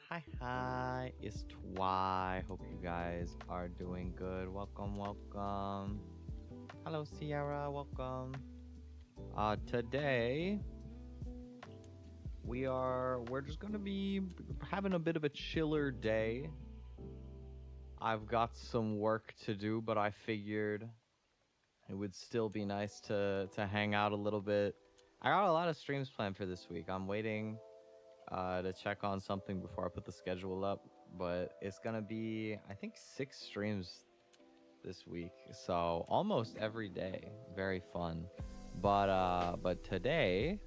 Hi, it's Twi. Hope you guys are doing good. Welcome. Hello, Sierra. Welcome. Today we're just gonna be having a bit of a chiller day. I've got some work to do, but I figured it would still be nice to hang out a little bit. I got a lot of streams planned for this week. I'm waiting to check on something before I put the schedule up, but it's gonna be, I think, 6 streams this week, so almost every day. Very fun. But today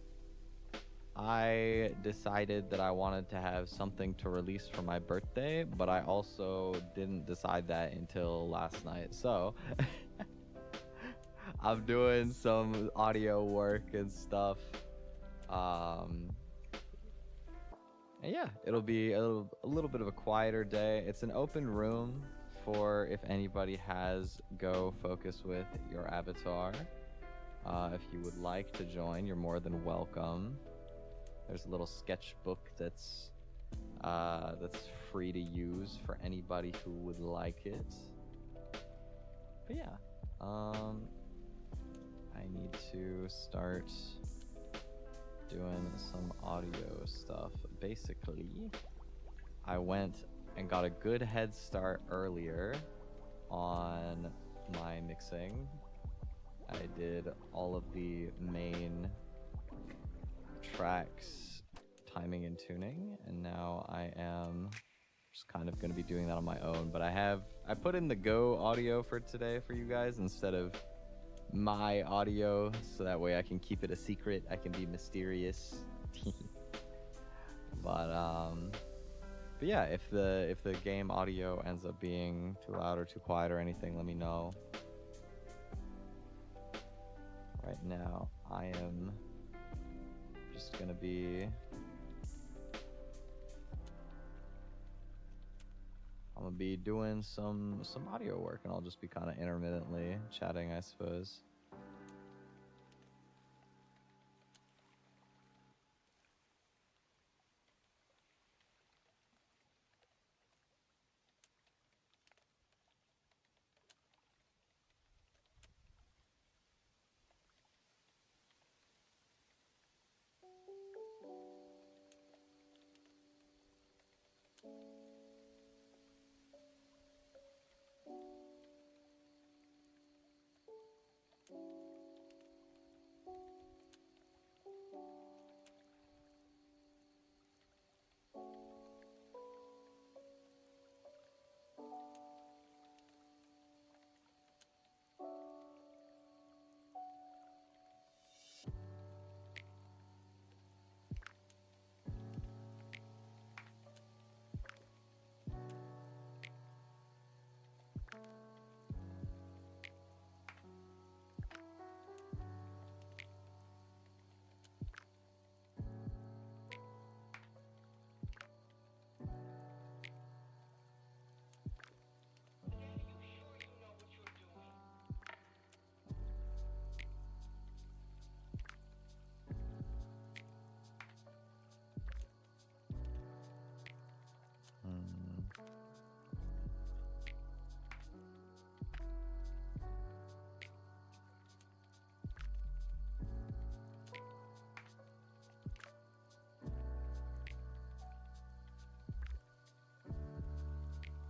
I decided that I wanted to have something to release for my birthday, but I also didn't decide that until last night. So I'm doing some audio work and stuff. And yeah, it'll be a little bit of a quieter day. It's an open room for if anybody has Go focus with your avatar. If you would like to join, you're more than welcome. There's a little sketchbook that's free to use for anybody who would like it. But yeah, I need to start doing some audio stuff. Basically, I went and got a good head start earlier on my mixing. I did all of the main tracks, timing and tuning, and now I am just kind of going to be doing that on my own. But I put in the Go audio for today for you guys instead of my audio, so that way I can keep it a secret. I can be mysterious. but yeah, if the game audio ends up being too loud or too quiet or anything, let me know. Right now I am just gonna be doing some audio work, and I'll just be kind of intermittently chatting, I suppose.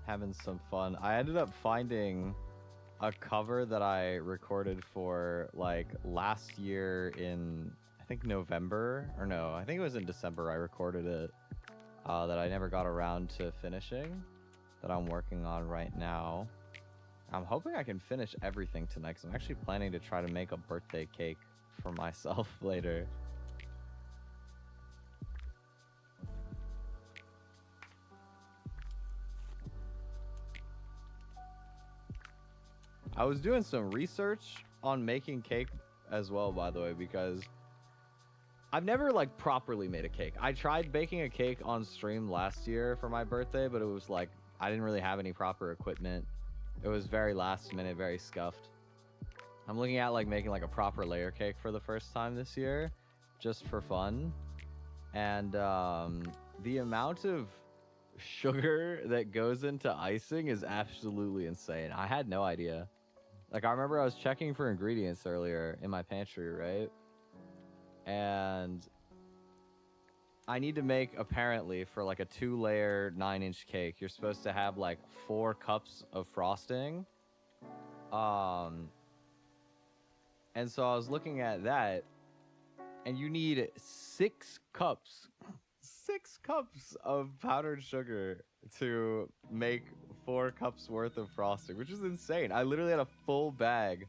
Having some fun. I ended up finding a cover that I recorded for like last year in, I think, November, or no, I think it was in December. I recorded it that I never got around to finishing, that I'm working on right now. I'm hoping I can finish everything tonight, because I'm actually planning to try to make a birthday cake for myself later. I was doing some research on making cake as well, by the way, because I've never like properly made a cake. I tried baking a cake on stream last year for my birthday, but it was like I didn't really have any proper equipment. It was very last minute, very scuffed. I'm looking at like making like a proper layer cake for the first time this year, just for fun. And the amount of sugar that goes into icing is absolutely insane. I had no idea. Like, I remember I was checking for ingredients earlier in my pantry, right? And I need to make, apparently, for like a 2-layer 9-inch cake, you're supposed to have like 4 cups of frosting. And so I was looking at that, and you need 6 cups. 6 cups of powdered sugar to make 4 cups worth of frosting, which is insane. I literally had a full bag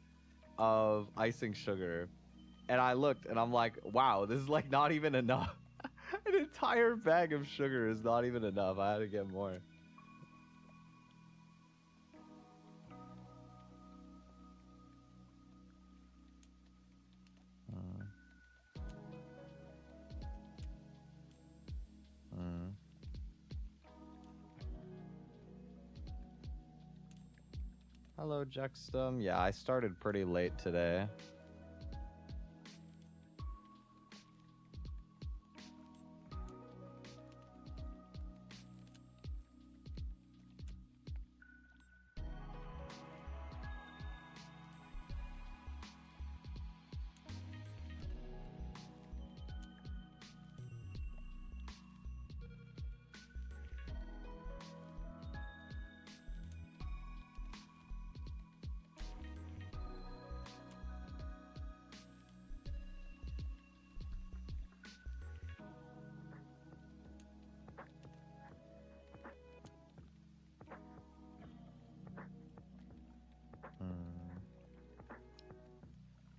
of icing sugar, and I looked, and I'm like, wow, this is like not even enough. An entire bag of sugar is not even enough. I had to get more. Hello, Juxtum. Yeah, I started pretty late today.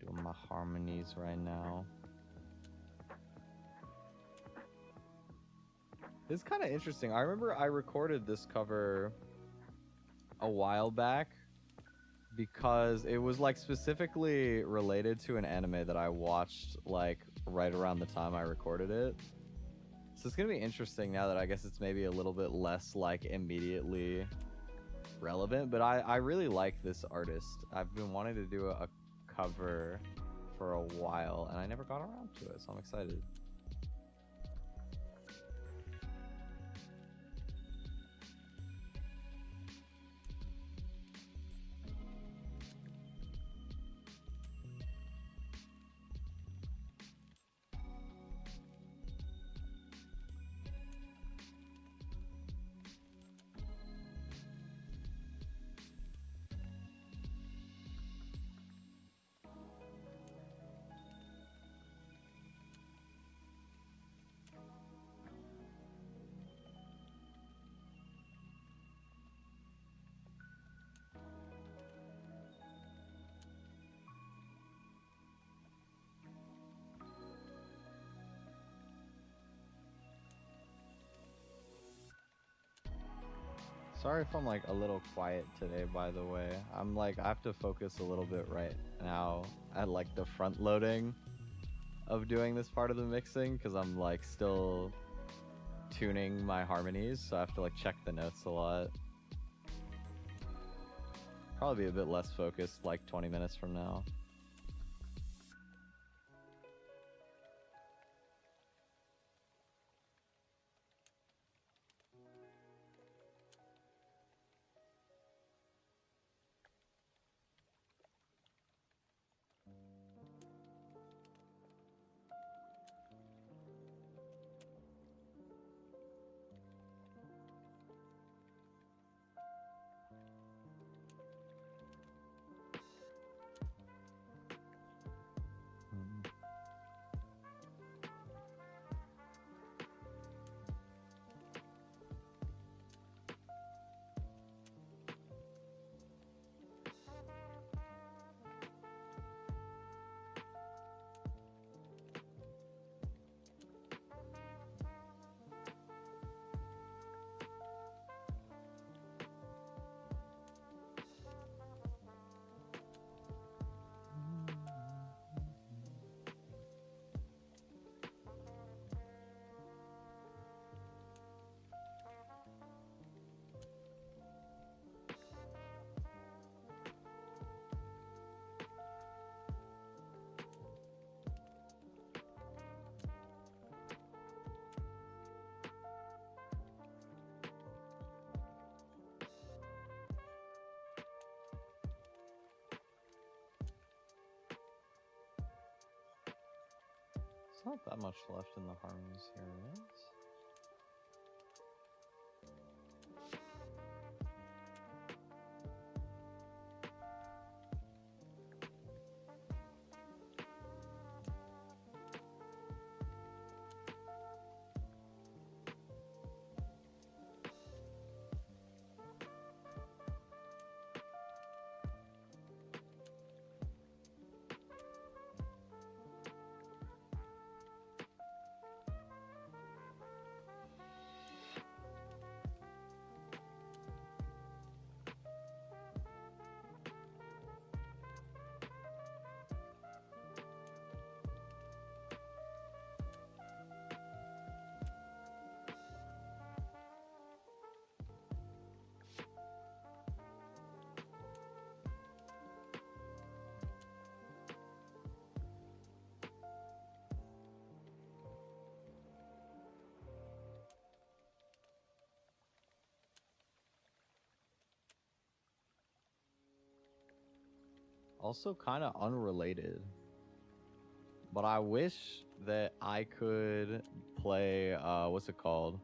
Doing my harmonies right now. It's kind of interesting. I remember I recorded this cover a while back because it was like specifically related to an anime that I watched like right around the time I recorded it. So it's gonna be interesting now that I guess it's maybe a little bit less like immediately relevant, but I really like this artist. I've been wanting to do a cover for a while and I never got around to it, so I'm excited. Sorry if I'm like a little quiet today, by the way. I'm like, I have to focus a little bit right now at like the front loading of doing this part of the mixing because I'm like still tuning my harmonies, so I have to like check the notes a lot. Probably be a bit less focused like 20 minutes from now. It's not that much left in the harmonies here, right? Also kind of unrelated, but I wish that I could play, what's it called?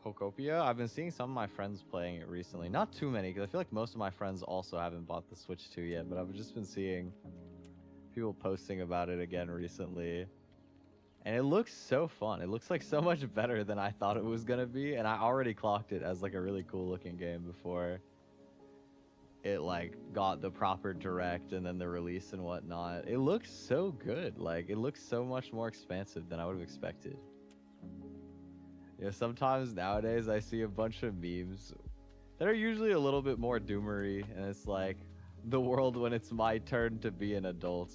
Pokopia? I've been seeing some of my friends playing it recently. Not too many, because I feel like most of my friends also haven't bought the Switch 2 yet, but I've just been seeing people posting about it again recently. And it looks so fun. It looks like so much better than I thought it was going to be, and I already clocked it as like a really cool looking game before it like got the proper direct and then the release and whatnot. It looks so good. Like, it looks so much more expansive than I would have expected. You know, sometimes nowadays I see a bunch of memes that are usually a little bit more doomery, and it's like the world when it's my turn to be an adult,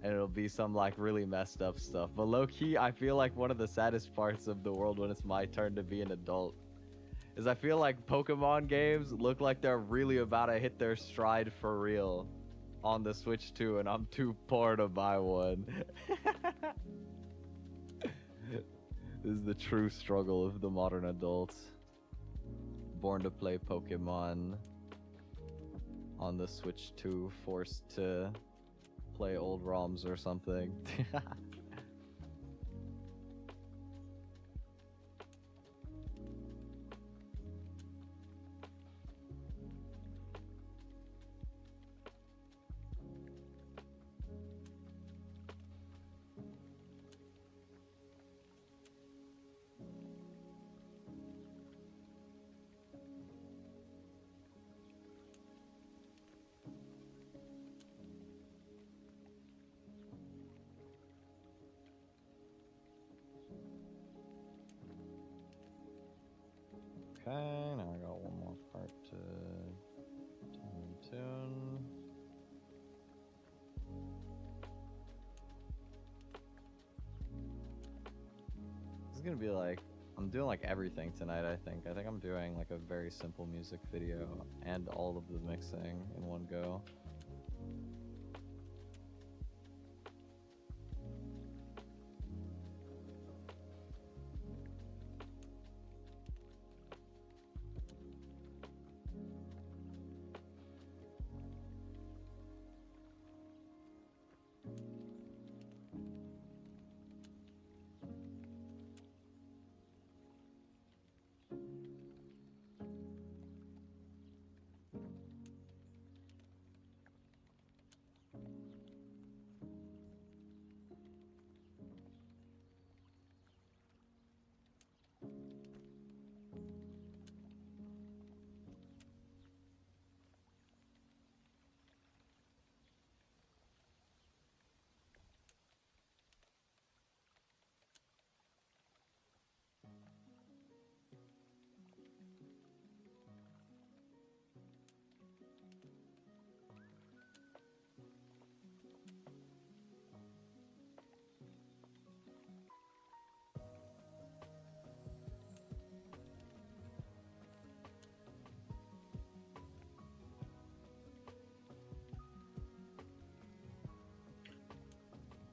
and it'll be some like really messed up stuff. But low-key, I feel like one of the saddest parts of the world when it's my turn to be an adult is I feel like Pokemon games look like they're really about to hit their stride for real on the Switch 2, and I'm too poor to buy one. This is the true struggle of the modern adult. Born to play Pokemon on the Switch 2, forced to play old ROMs or something. Okay, now I got one more part to tune. This is gonna be like, I'm doing like everything tonight, I think. I think I'm doing like a very simple music video and all of the mixing in one go.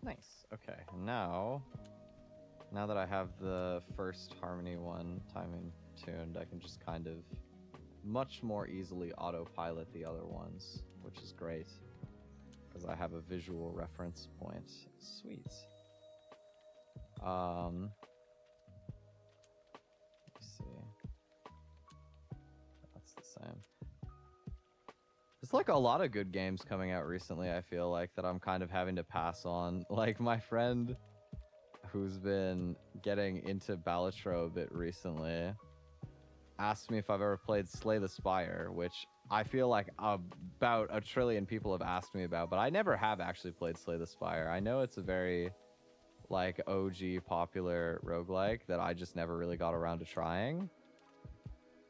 Nice. Okay, now that I have the first harmony one timing tuned, I can just kind of much more easily autopilot the other ones, which is great because I have a visual reference point. Sweet. Let's see. That's the same. There's like a lot of good games coming out recently, I feel like, that I'm kind of having to pass on. Like my friend who's been getting into Balatro a bit recently asked me if I've ever played Slay the Spire, which I feel like about 1 trillion people have asked me about, but I never have actually played Slay the Spire. I know it's a very like OG popular roguelike that I just never really got around to trying.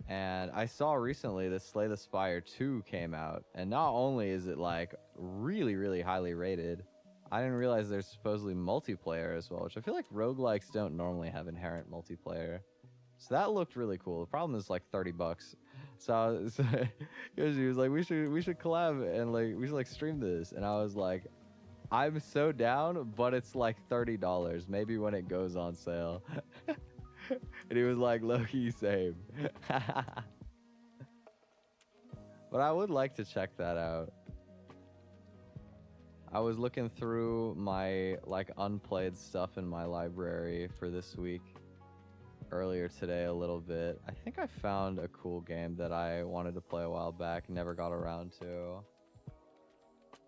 And I saw recently that Slay the Spire 2 came out, and not only is it like really, really highly rated, I didn't realize there's supposedly multiplayer as well, which I feel like roguelikes don't normally have inherent multiplayer. So that looked really cool. The problem is like $30. So he was like, we should collab and like we should like stream this, and I was like, I'm so down, but it's like $30. Maybe when it goes on sale. And he was like, low-key same. But I would like to check that out. I was looking through my like unplayed stuff in my library for this week earlier today a little bit. I think I found a cool game that I wanted to play a while back, never got around to.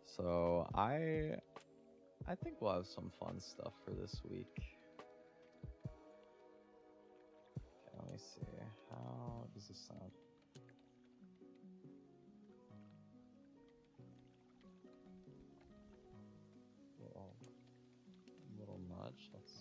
So I think we'll have some fun stuff for this week. Okay, let me see. How does this sound? A little much. Let's.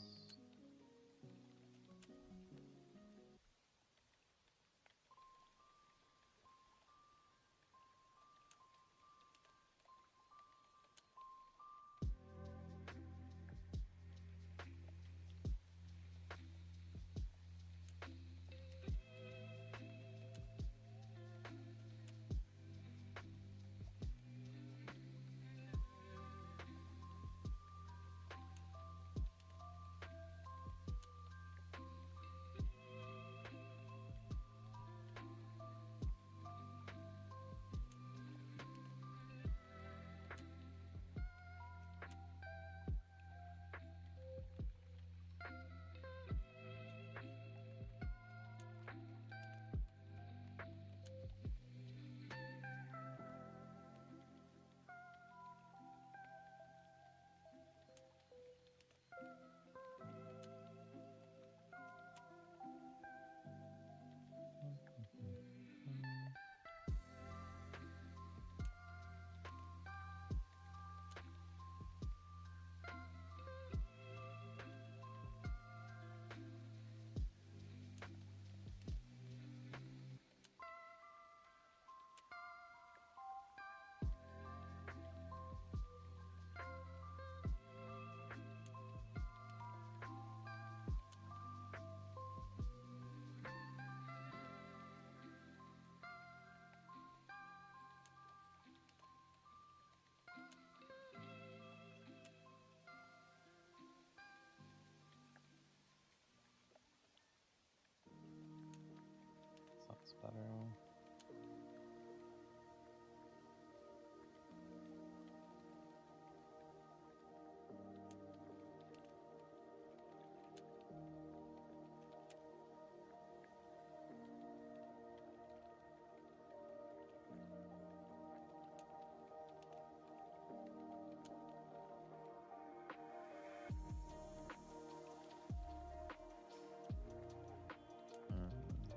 That's better.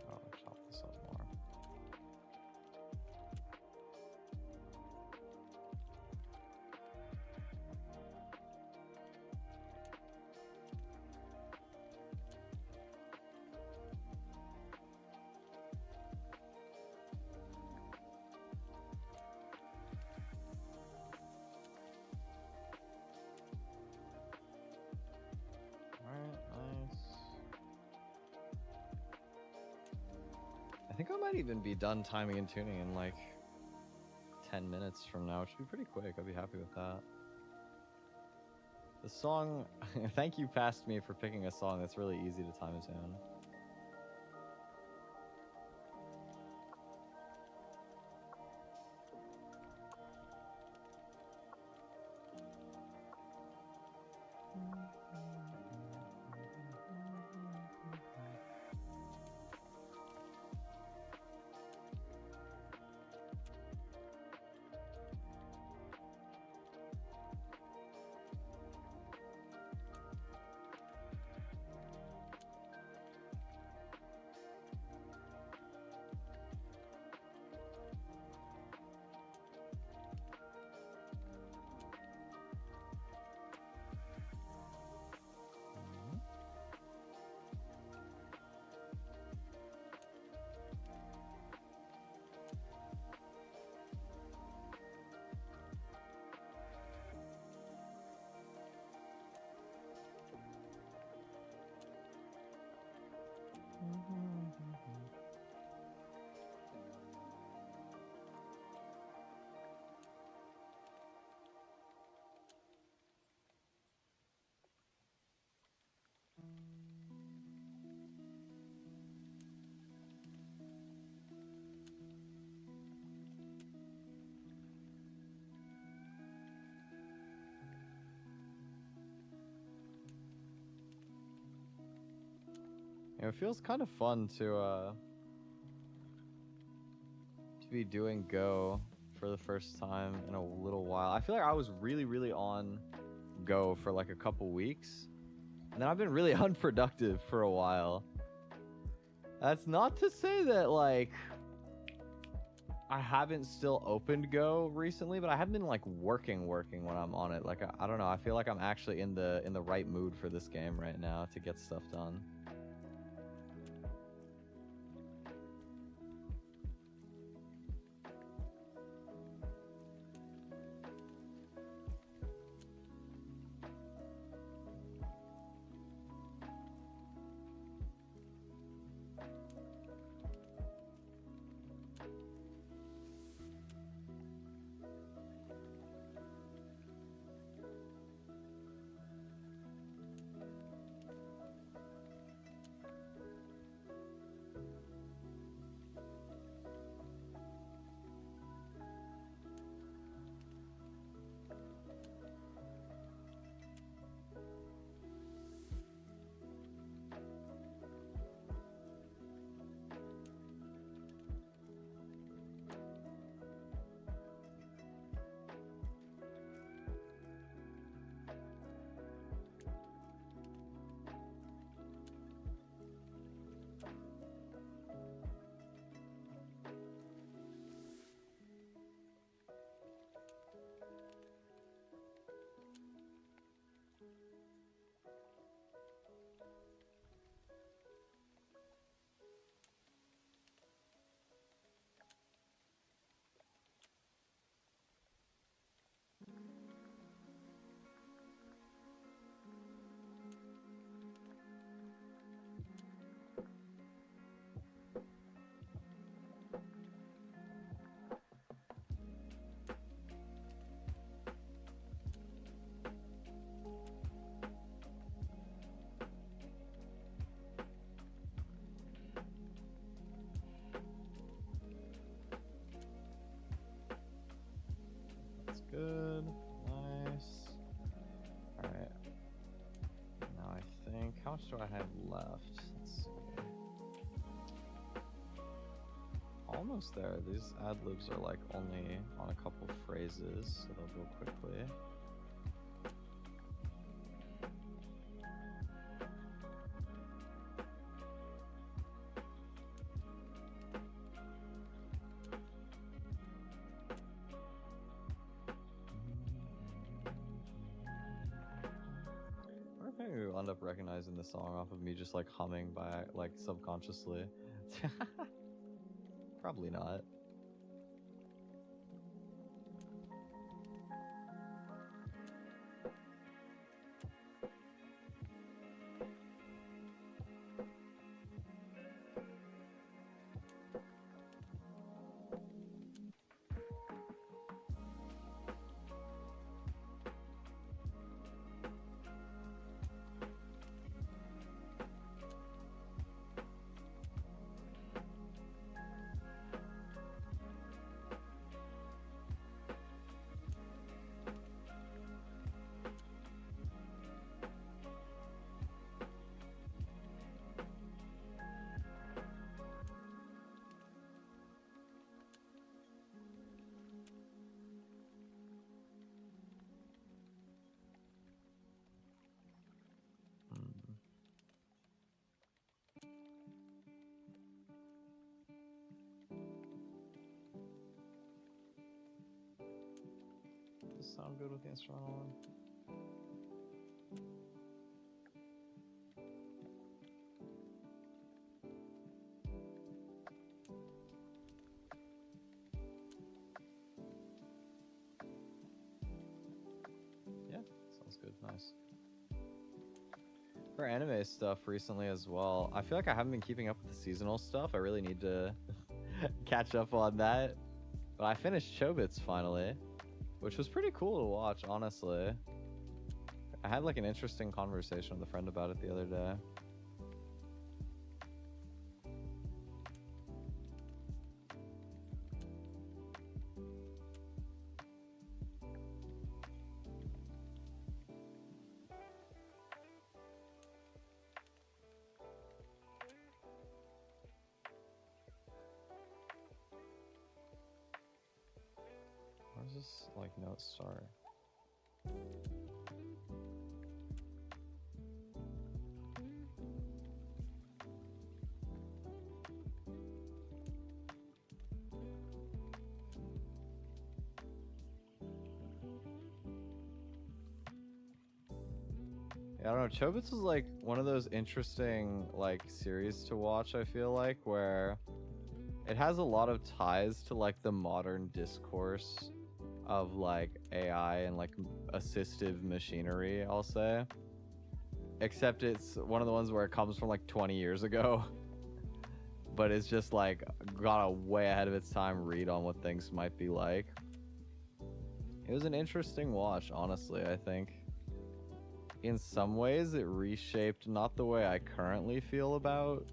Oh, chop this up more. Alright, nice. I think I might even be done timing and tuning in like 10 minutes from now, which would be pretty quick. I'd be happy with that. The song, thank you Past Me for picking a song that's really easy to time and tune. It feels kind of fun to be doing Go for the first time in a little while. I feel like I was really on Go for like a couple weeks, and then I've been really unproductive for a while. That's not to say that like I haven't still opened Go recently, but I haven't been like working when I'm on it. Like I don't know, I feel like I'm actually in the right mood for this game right now to get stuff done. Good. Nice. Alright. Now I think, how much do I have left? Let's see. Almost there. These ad-libs are like only on a couple phrases, so they'll go quickly. I'll end up recognizing the song off of me just like humming by like subconsciously. Probably not. Does this sound good with the instrumental one? Yeah, sounds good. Nice. For anime stuff recently as well, I feel like I haven't been keeping up with the seasonal stuff. I really need to catch up on that. But I finished Chobits finally, which was pretty cool to watch, honestly. I had like an interesting conversation with a friend about it the other day. Where's this like note start? I don't know, Chobits was like one of those interesting like series to watch, I feel like, where it has a lot of ties to like the modern discourse of like AI and like assistive machinery, I'll say. Except it's one of the ones where it comes from like 20 years ago. But it's just like got a way ahead of its time read on what things might be like. It was an interesting watch, honestly, I think. In some ways, it reshaped not the way I currently feel about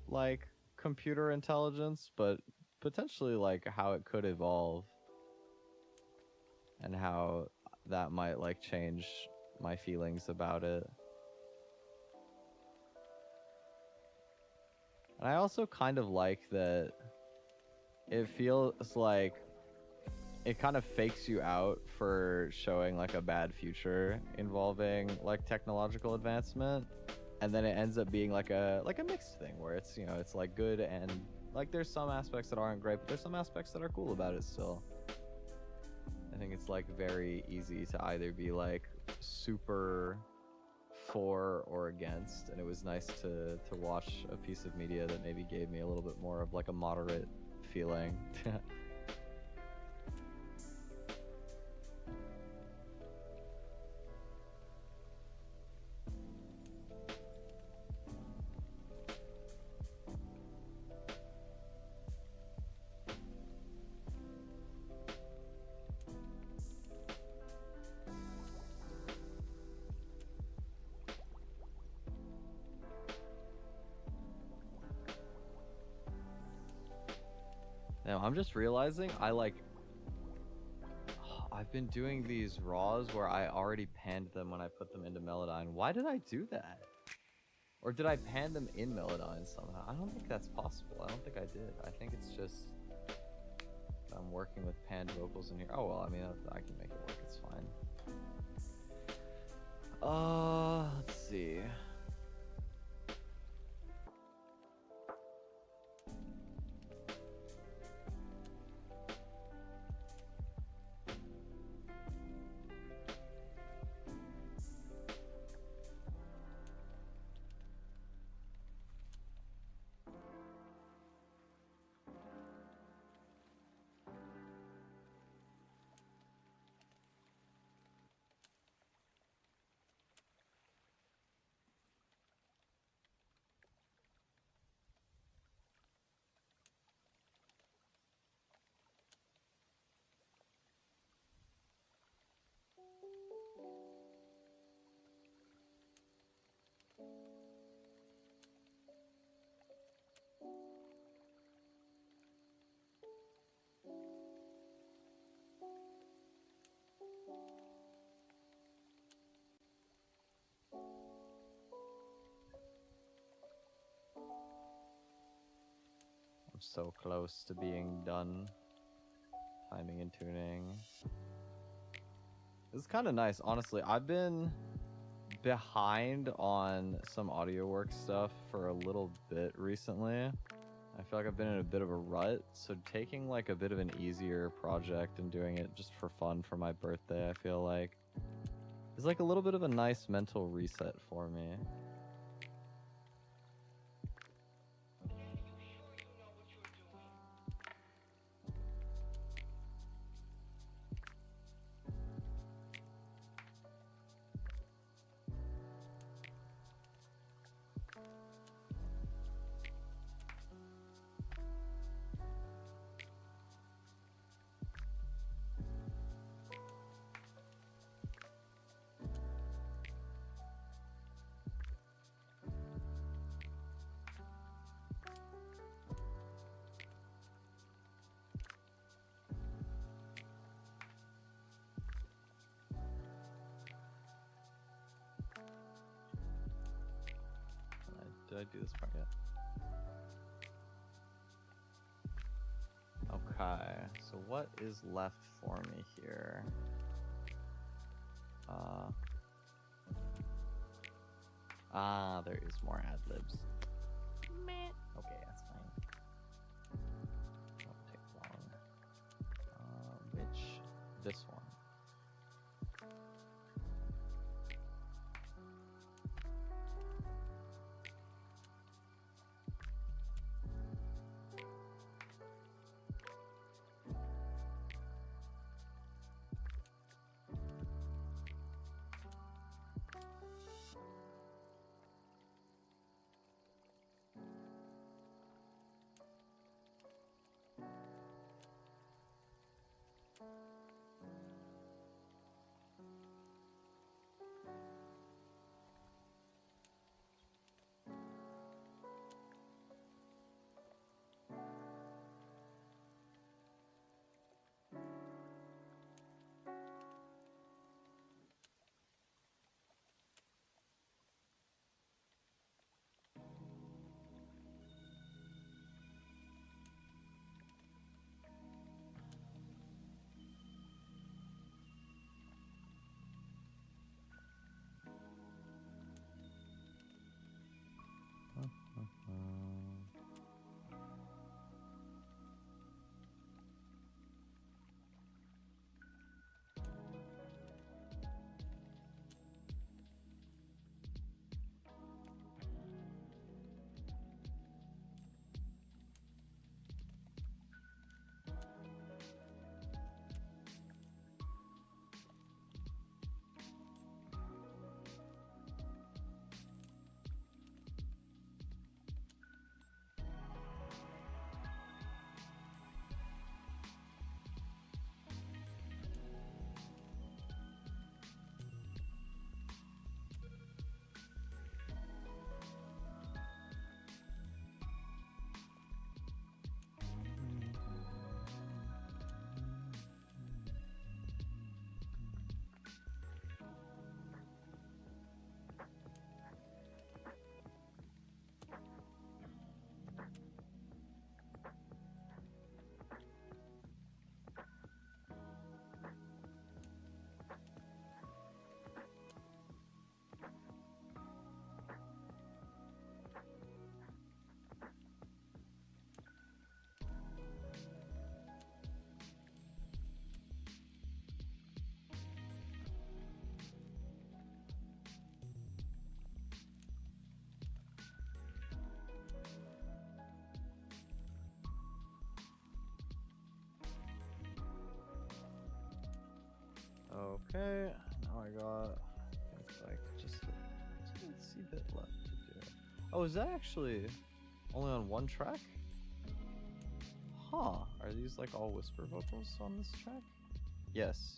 like computer intelligence, but potentially like how it could evolve and how that might like change my feelings about it. And I also kind of like that it feels like it kind of fakes you out for showing like a bad future involving like technological advancement, and then it ends up being like a mixed thing where it's, you know, it's like good and like there's some aspects that aren't great, but there's some aspects that are cool about it still. I think it's like very easy to either be like super for or against, and it was nice to watch a piece of media that maybe gave me a little bit more of like a moderate feeling. Now I'm just realizing I've been doing these raws where I already panned them when I put them into Melodyne. Why did I do that? Or did I pan them in Melodyne somehow? I don't think that's possible. I don't think I did. I think it's just I'm working with panned vocals in here. Oh well, I mean, I can make it work. It's fine. Let's see. I'm so close to being done. Timing and tuning. This is kind of nice, honestly. I've been behind on some audio work stuff for a little bit recently. I feel like I've been in a bit of a rut, so taking like a bit of an easier project and doing it just for fun for my birthday, I feel like is like a little bit of a nice mental reset for me. Did I do this part yet? Okay, so what is left for me here? There is more ad-libs. Meh. Okay, that's fine. Won't take long. This one. Okay, now I got it's like just a teensy bit left to do. Oh, is that actually only on one track? Huh, are these like all whisper vocals on this track? Yes.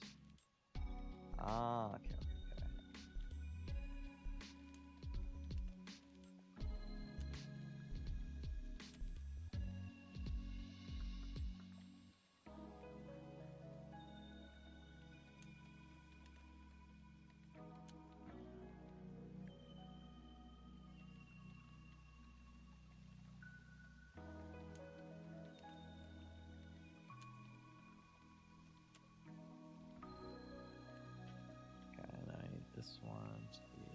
Ah, okay, okay, okay. Okay, and then I need this one to be.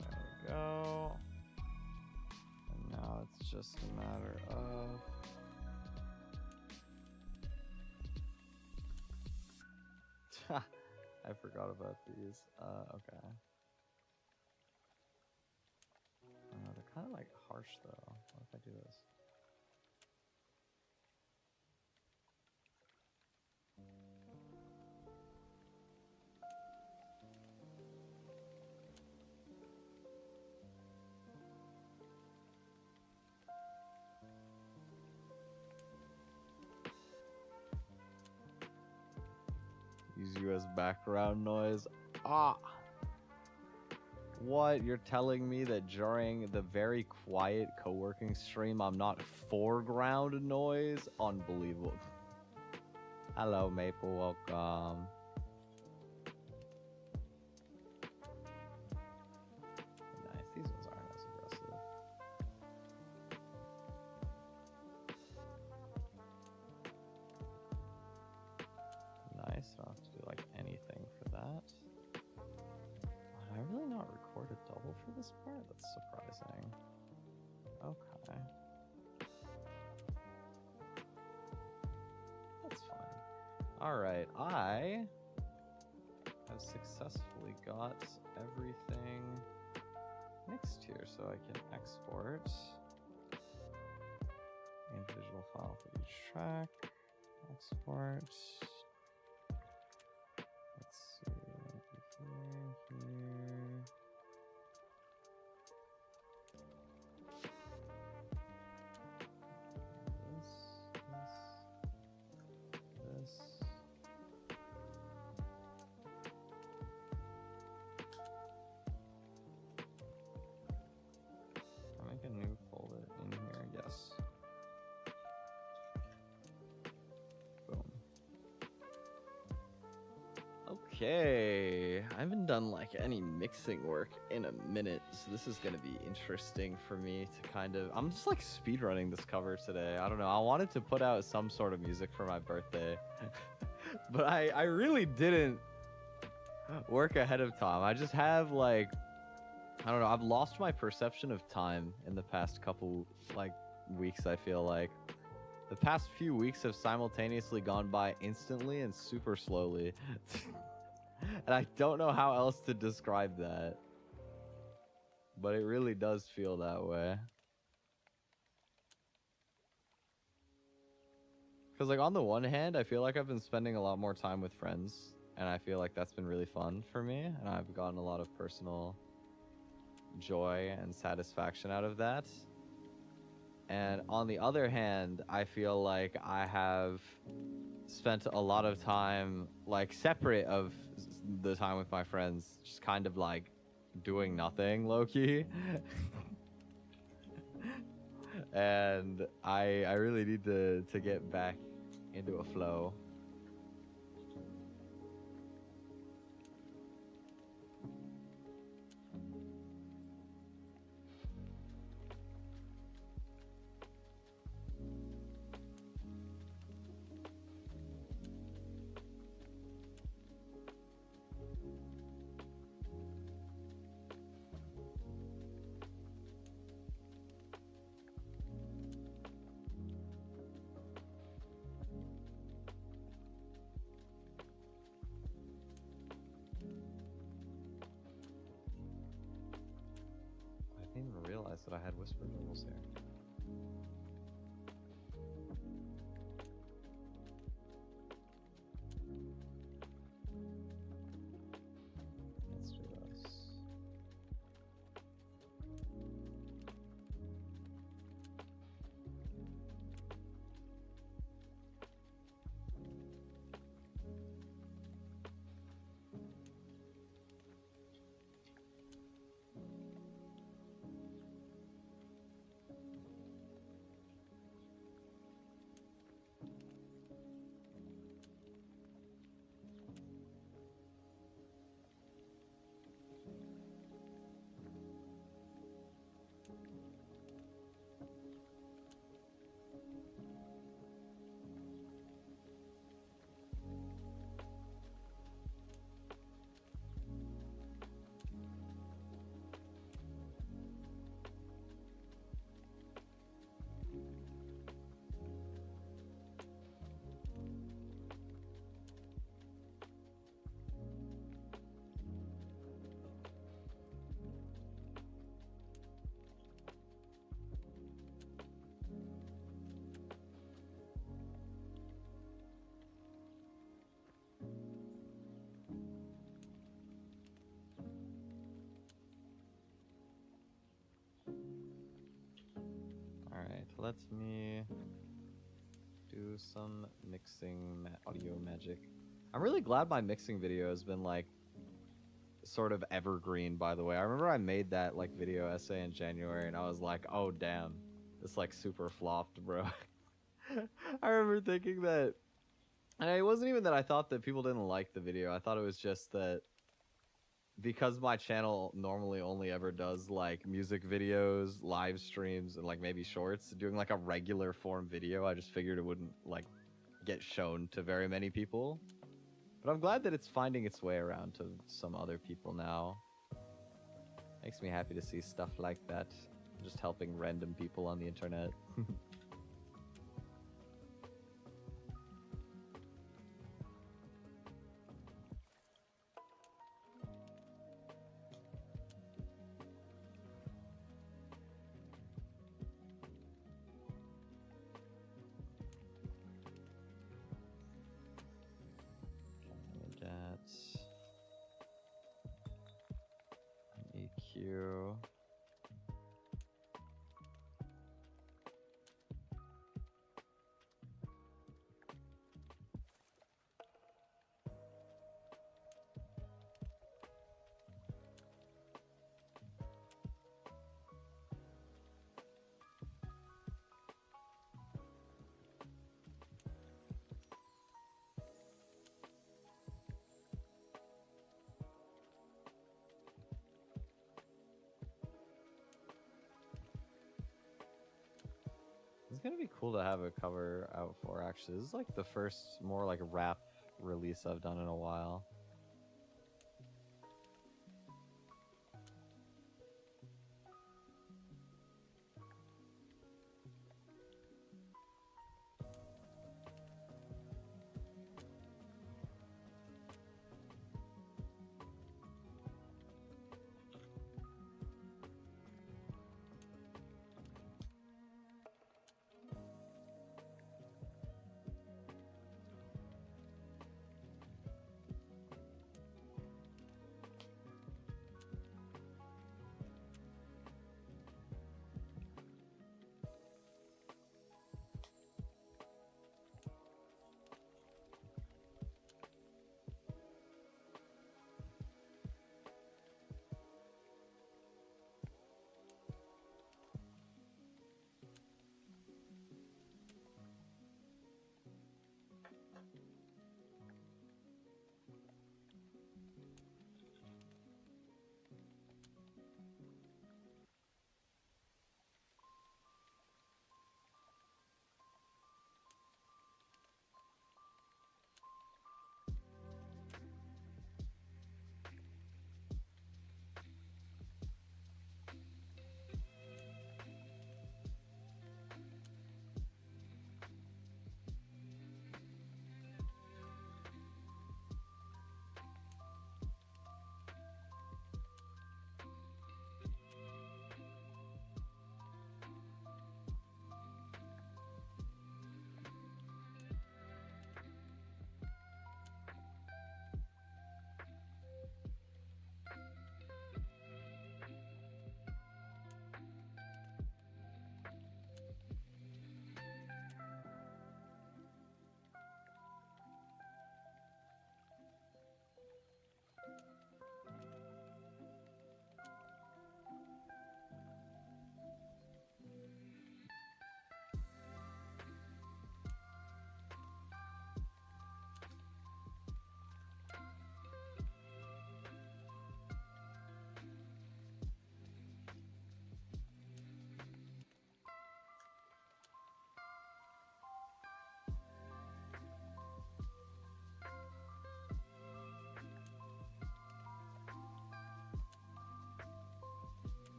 There we go. And now it's just a matter of. I forgot about these. Okay. They're kind of like harsh though. What if I do this? Use you as background noise. Ah! What? You're telling me that during the very quiet co-working stream, I'm not foreground noise? Unbelievable. Hello, Maple. Welcome. Nice. These ones aren't as aggressive. Nice. I don't have to do like anything for that. Did I really not record a double for this part? That's surprising. Okay. That's fine. Alright, I have successfully got everything mixed here, so I can export individual file for each track. Export. Let's see. Here. This. I'll make a new folder in here, yes. Boom. Okay, I haven't done like any mixing work in a minute, so this is gonna be interesting for me to kind of. I'm just like speedrunning this cover today. I don't know. I wanted to put out some sort of music for my birthday, but I really didn't work ahead of time. I just have like, I don't know. I've lost my perception of time in the past couple like weeks. I feel like the past few weeks have simultaneously gone by instantly and super slowly. And I don't know how else to describe that. But it really does feel that way. Because like on the one hand, I feel like I've been spending a lot more time with friends. And I feel like that's been really fun for me. And I've gotten a lot of personal joy and satisfaction out of that. And on the other hand, I feel like I have spent a lot of time like separate of the time with my friends, just kind of like doing nothing low-key. And I really need to get back into a flow. I didn't even realize that I had whisper bubbles here. Let's do this. Alright, let me do some mixing audio magic. I'm really glad my mixing video has been like sort of evergreen, by the way. I remember I made that like video essay in January, and I was like, oh damn, this like super flopped, bro. I remember thinking that, and it wasn't even that I thought that people didn't like the video. I thought it was just that because my channel normally only ever does like music videos, live streams, and like maybe shorts, doing like a regular form video, I just figured it wouldn't like get shown to very many people. But I'm glad that it's finding its way around to some other people now. Makes me happy to see stuff like that. Just helping random people on the internet. That's EQ. It's gonna be cool to have a cover out for, actually. This is like the first more like rap release I've done in a while.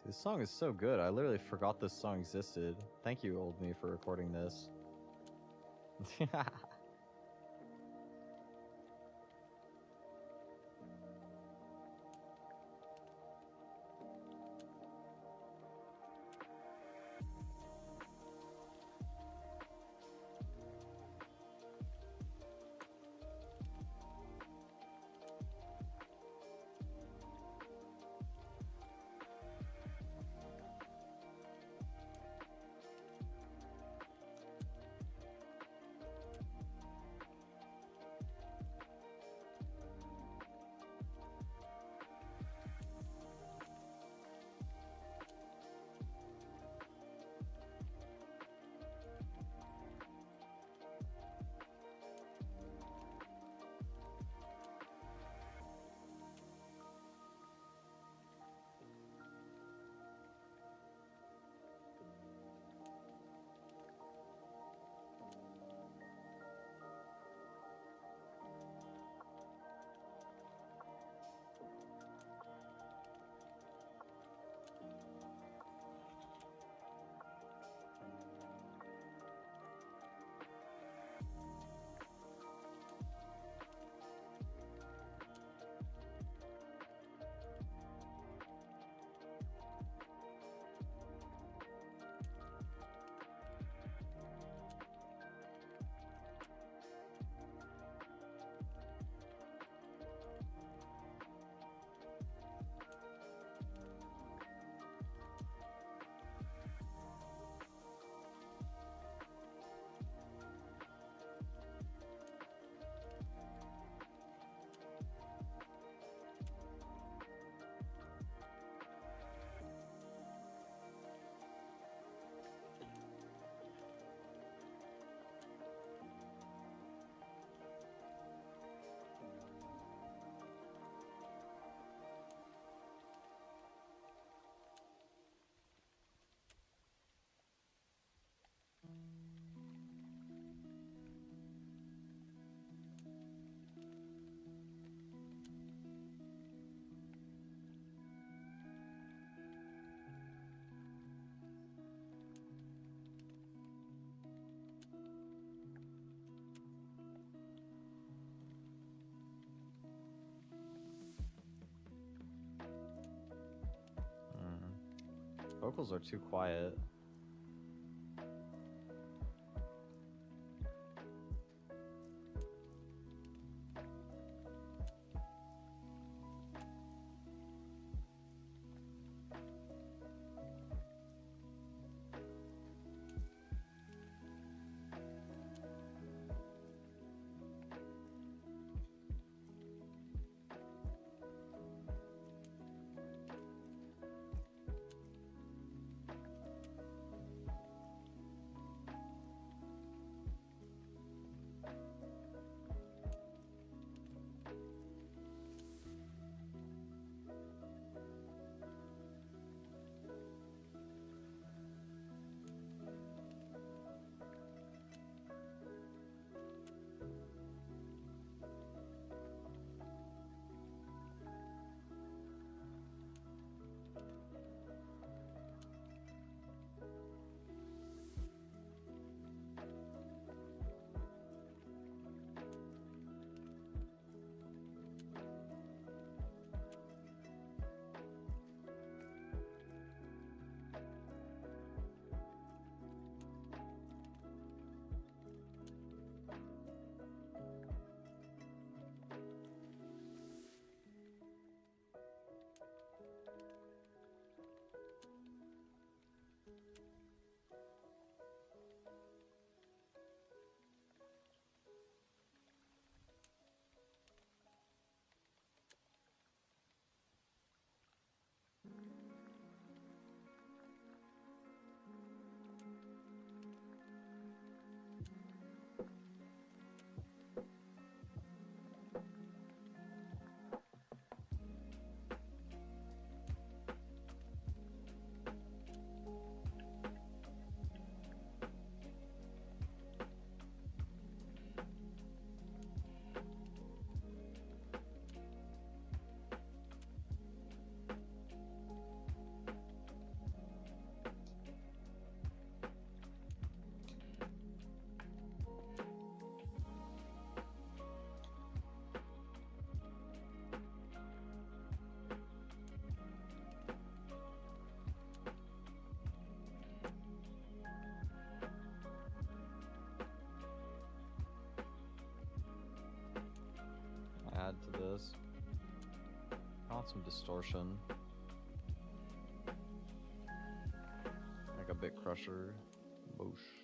This song is so good. I literally forgot this song existed. Thank you, Old Me, for recording this. vocals are too quiet. Add to this. I want some distortion. Like a bit crusher. Boosh.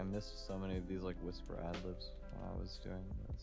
missed so many of these like whisper ad-libs while I was doing this.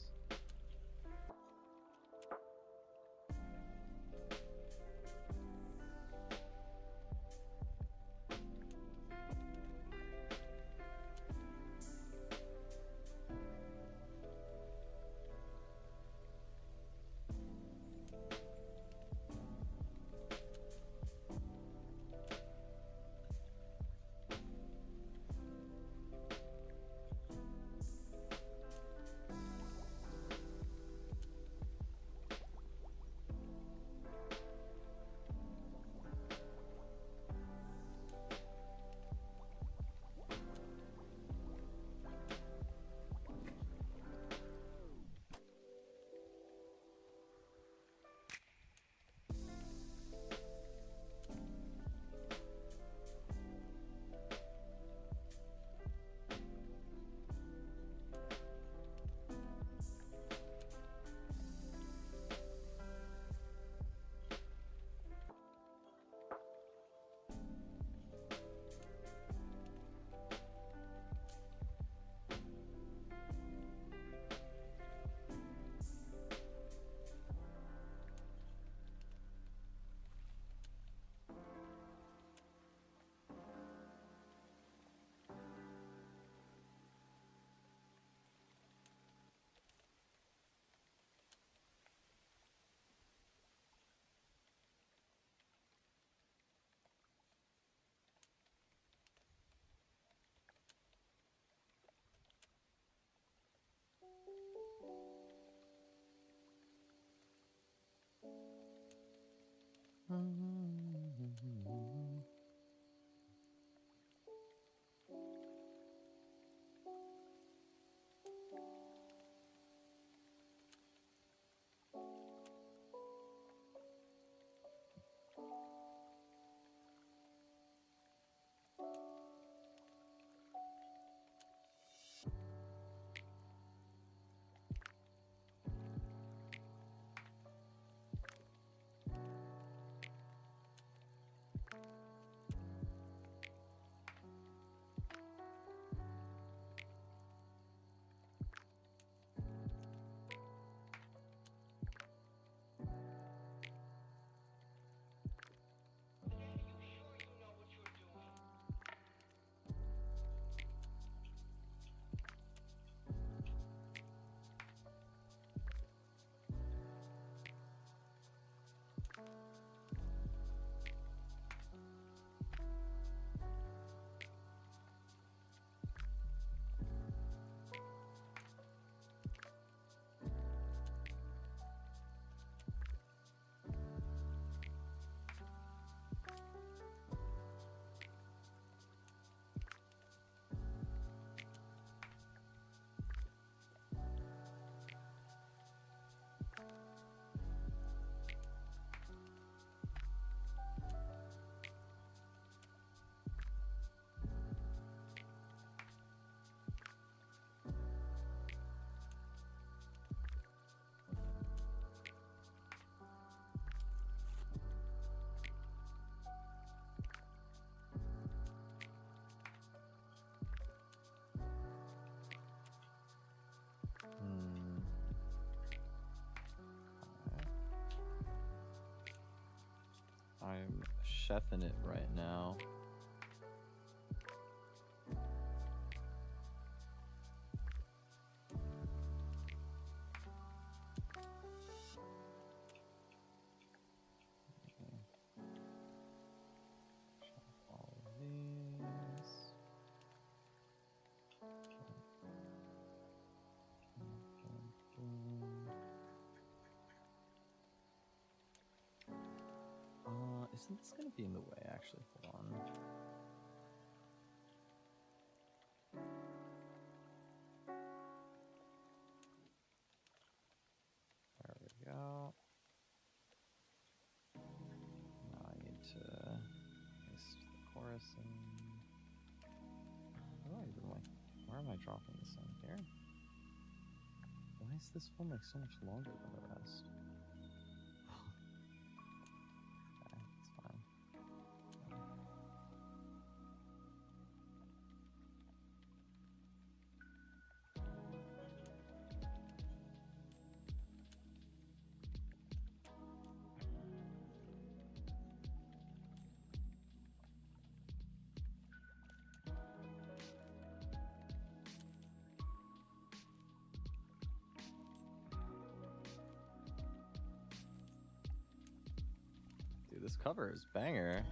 I'm chefing it right now. All of these. Isn't this gonna be in the way, actually? Hold on. There we go. Now I need to paste the chorus in. How do I even like, where am I dropping this in here? Why is this one like so much longer than the rest? Dude, this cover is banger.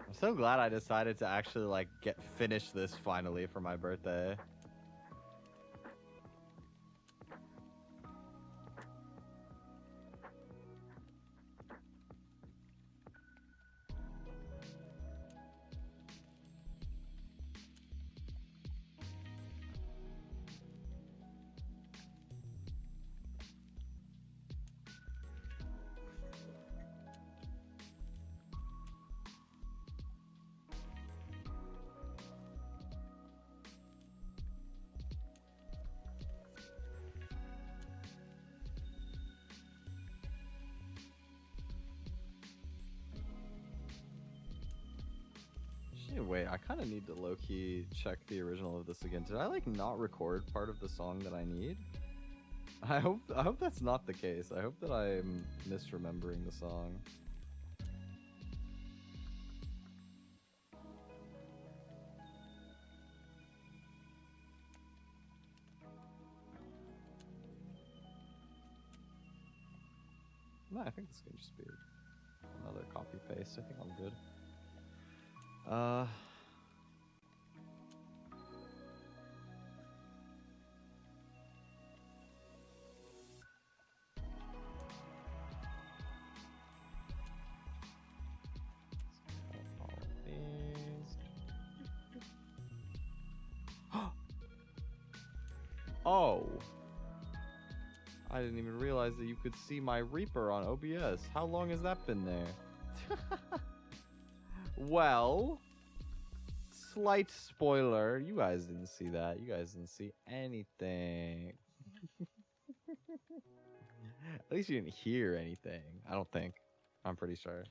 I'm so glad I decided to actually like finish this finally for my birthday. Wait, I kind of need to low-key check the original of this again. Did I like not record part of the song that I need? I hope that's not the case. I hope that I'm misremembering the song. No, I think this can just be another copy paste. I think I'm good. Oh, I didn't even realize that you could see my Reaper on OBS. How long has that been there? Well, slight spoiler. You guys didn't see that. You guys didn't see anything. At least you didn't hear anything. I don't think. I'm pretty sure.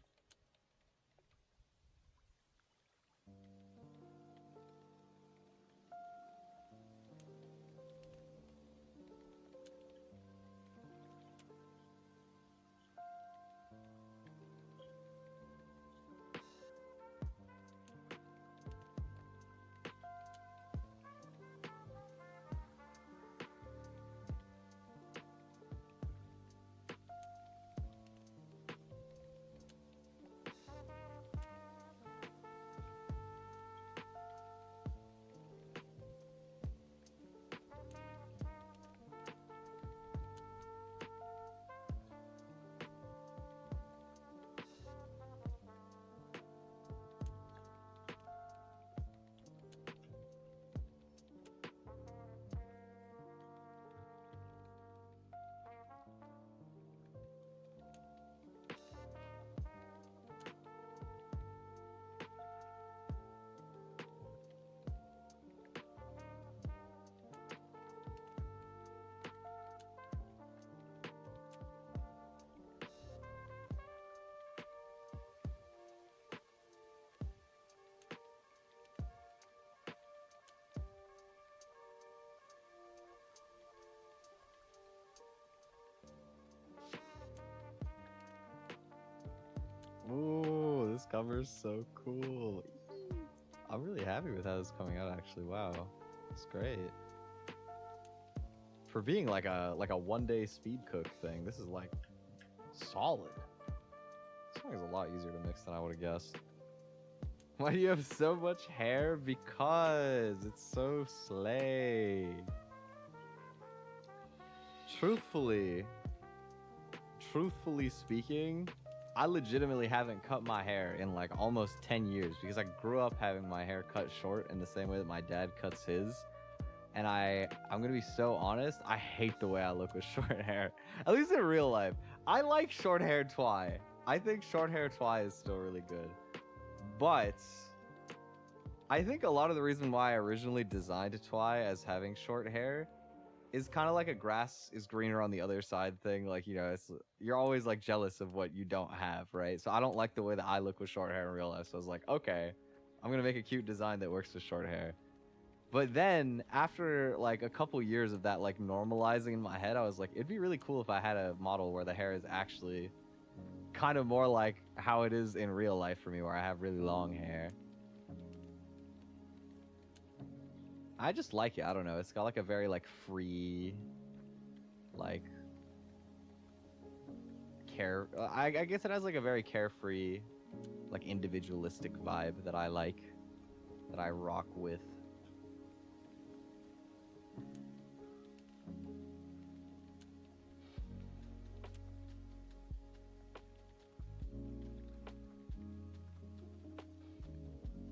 Ooh, this cover is so cool. I'm really happy with how this is coming out, actually. Wow, it's great. For being like a one-day speed cook thing, this is like solid. This song is a lot easier to mix than I would have guessed. Why do you have so much hair? Because it's so slay. Truthfully speaking, I legitimately haven't cut my hair in like almost 10 years because I grew up having my hair cut short in the same way that my dad cuts his. And I'm gonna be so honest, I hate the way I look with short hair. At least in real life. I like short-haired Twi. I think short-haired Twi is still really good. But I think a lot of the reason why I originally designed Twi as having short hair is kind of like a grass is greener on the other side thing. Like, you know, it's you're always like jealous of what you don't have, right? So I don't like the way that I look with short hair in real life. So I was like, okay, I'm gonna make a cute design that works with short hair. But then after like a couple years of that like normalizing in my head, I was like, it'd be really cool if I had a model where the hair is actually kind of more like how it is in real life for me, where I have really long hair. I just like it. I don't know. It's got like a very like free, like I guess it has like a very carefree, like individualistic vibe that I like, that I rock with.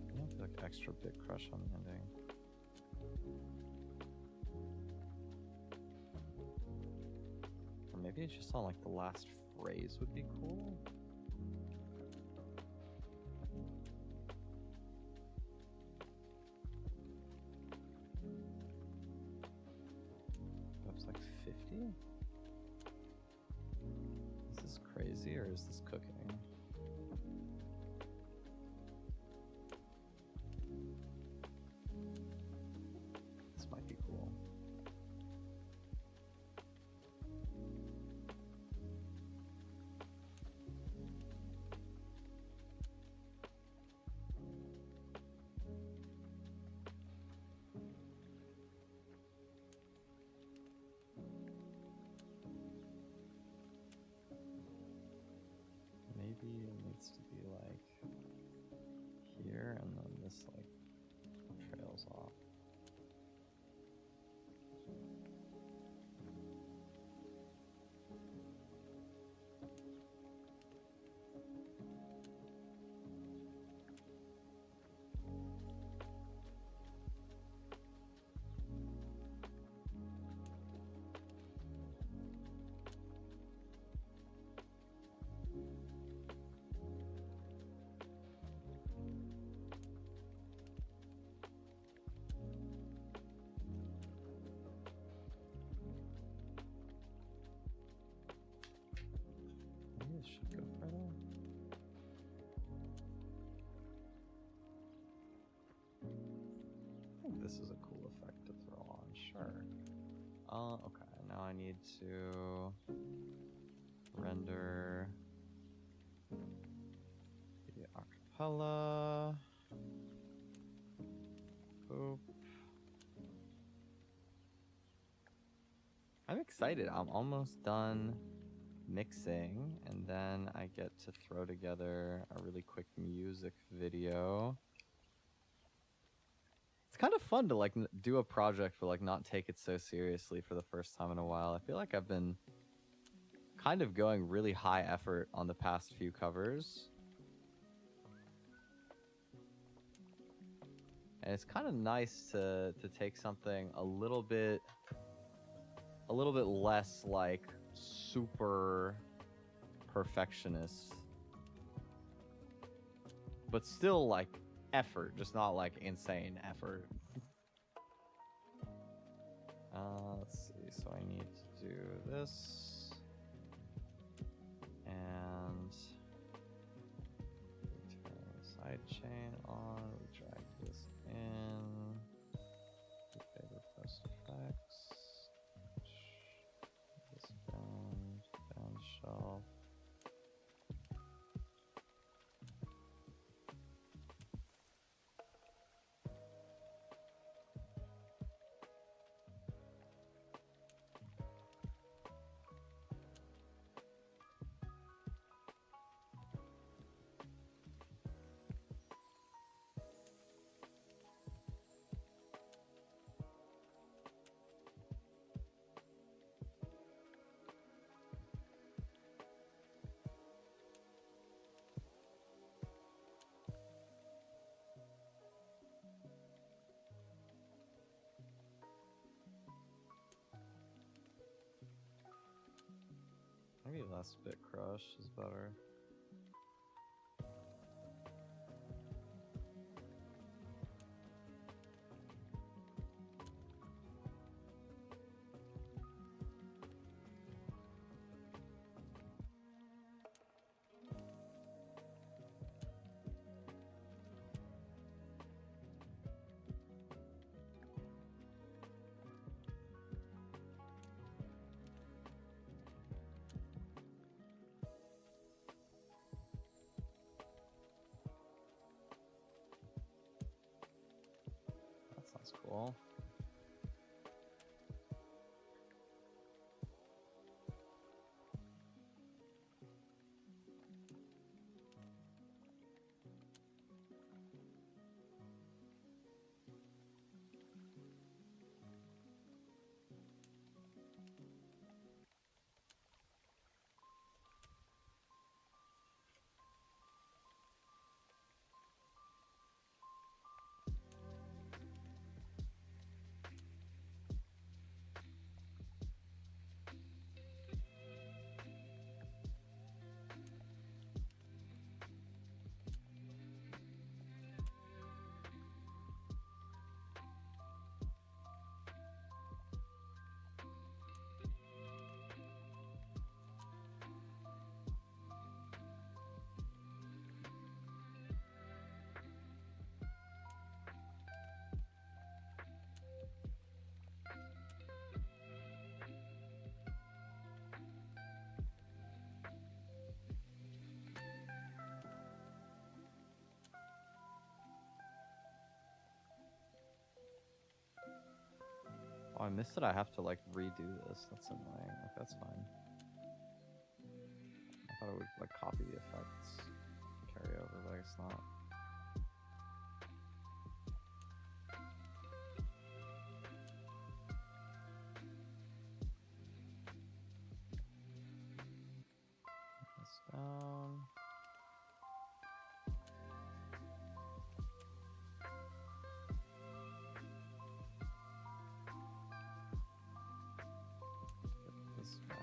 I feel like extra big crush on the ending. Or maybe it's just on like the last phrase would be cool. That's like 50? Is this crazy or is this cooking? This might be cool. Maybe it needs to be like here and then this like trails off. Maybe it should go further. I think this is a cool effect to throw on, sure. Okay, now I need to render the acapella. Boop. I'm excited. I'm almost done mixing, and then I get to throw together a really quick music video. It's kind of fun to like do a project but like not take it so seriously for the first time in a while. I feel like I've been kind of going really high effort on the past few covers. And it's kind of nice to take something a little bit less like super perfectionist, but still like effort, just not like insane effort. Let's see, so I need to do this and we turn the sidechain on, we drag this in, we favor post effects, this down shelf. Maybe last bit crush is better. That's cool. Oh, I missed it. I have to like redo this. That's annoying. Like, that's fine. I thought it would like copy the effects and carry over, but I guess not. This down. Get this back in.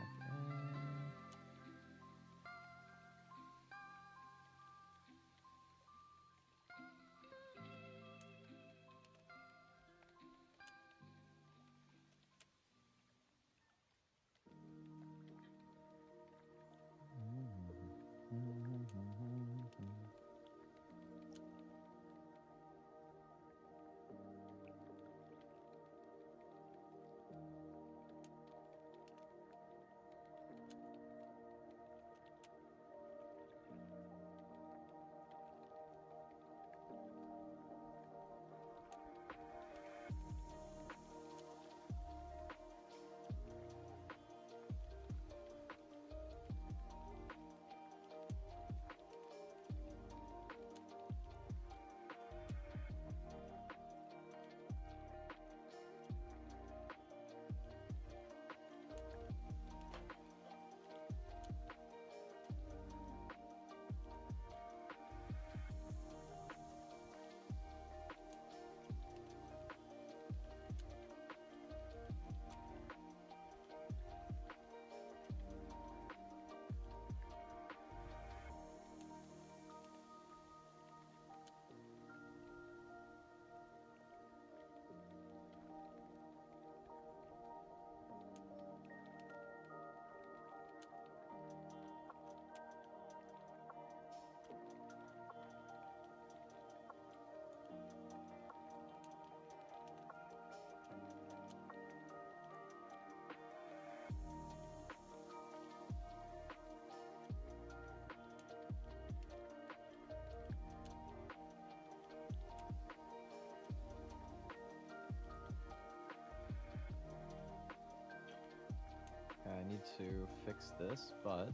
Okay, I need to fix this, but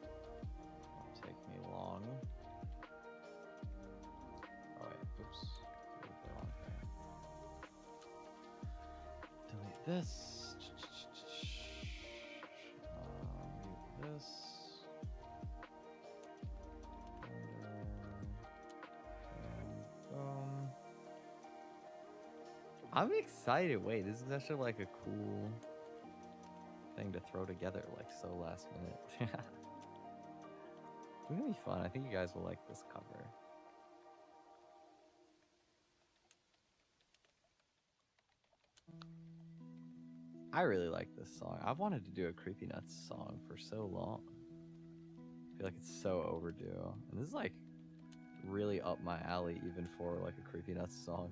it'll take me long. Oh wait, oops. Did the wrong thing. Delete this. Mute this. Boom. I'm excited. Wait, this is actually like a cool thing to throw together like so last minute. It's gonna be fun. I think you guys will like this cover. I really like this song. I've wanted to do a Creepy Nuts song for so long. I feel like it's so overdue. And this is like really up my alley even for like a Creepy Nuts song.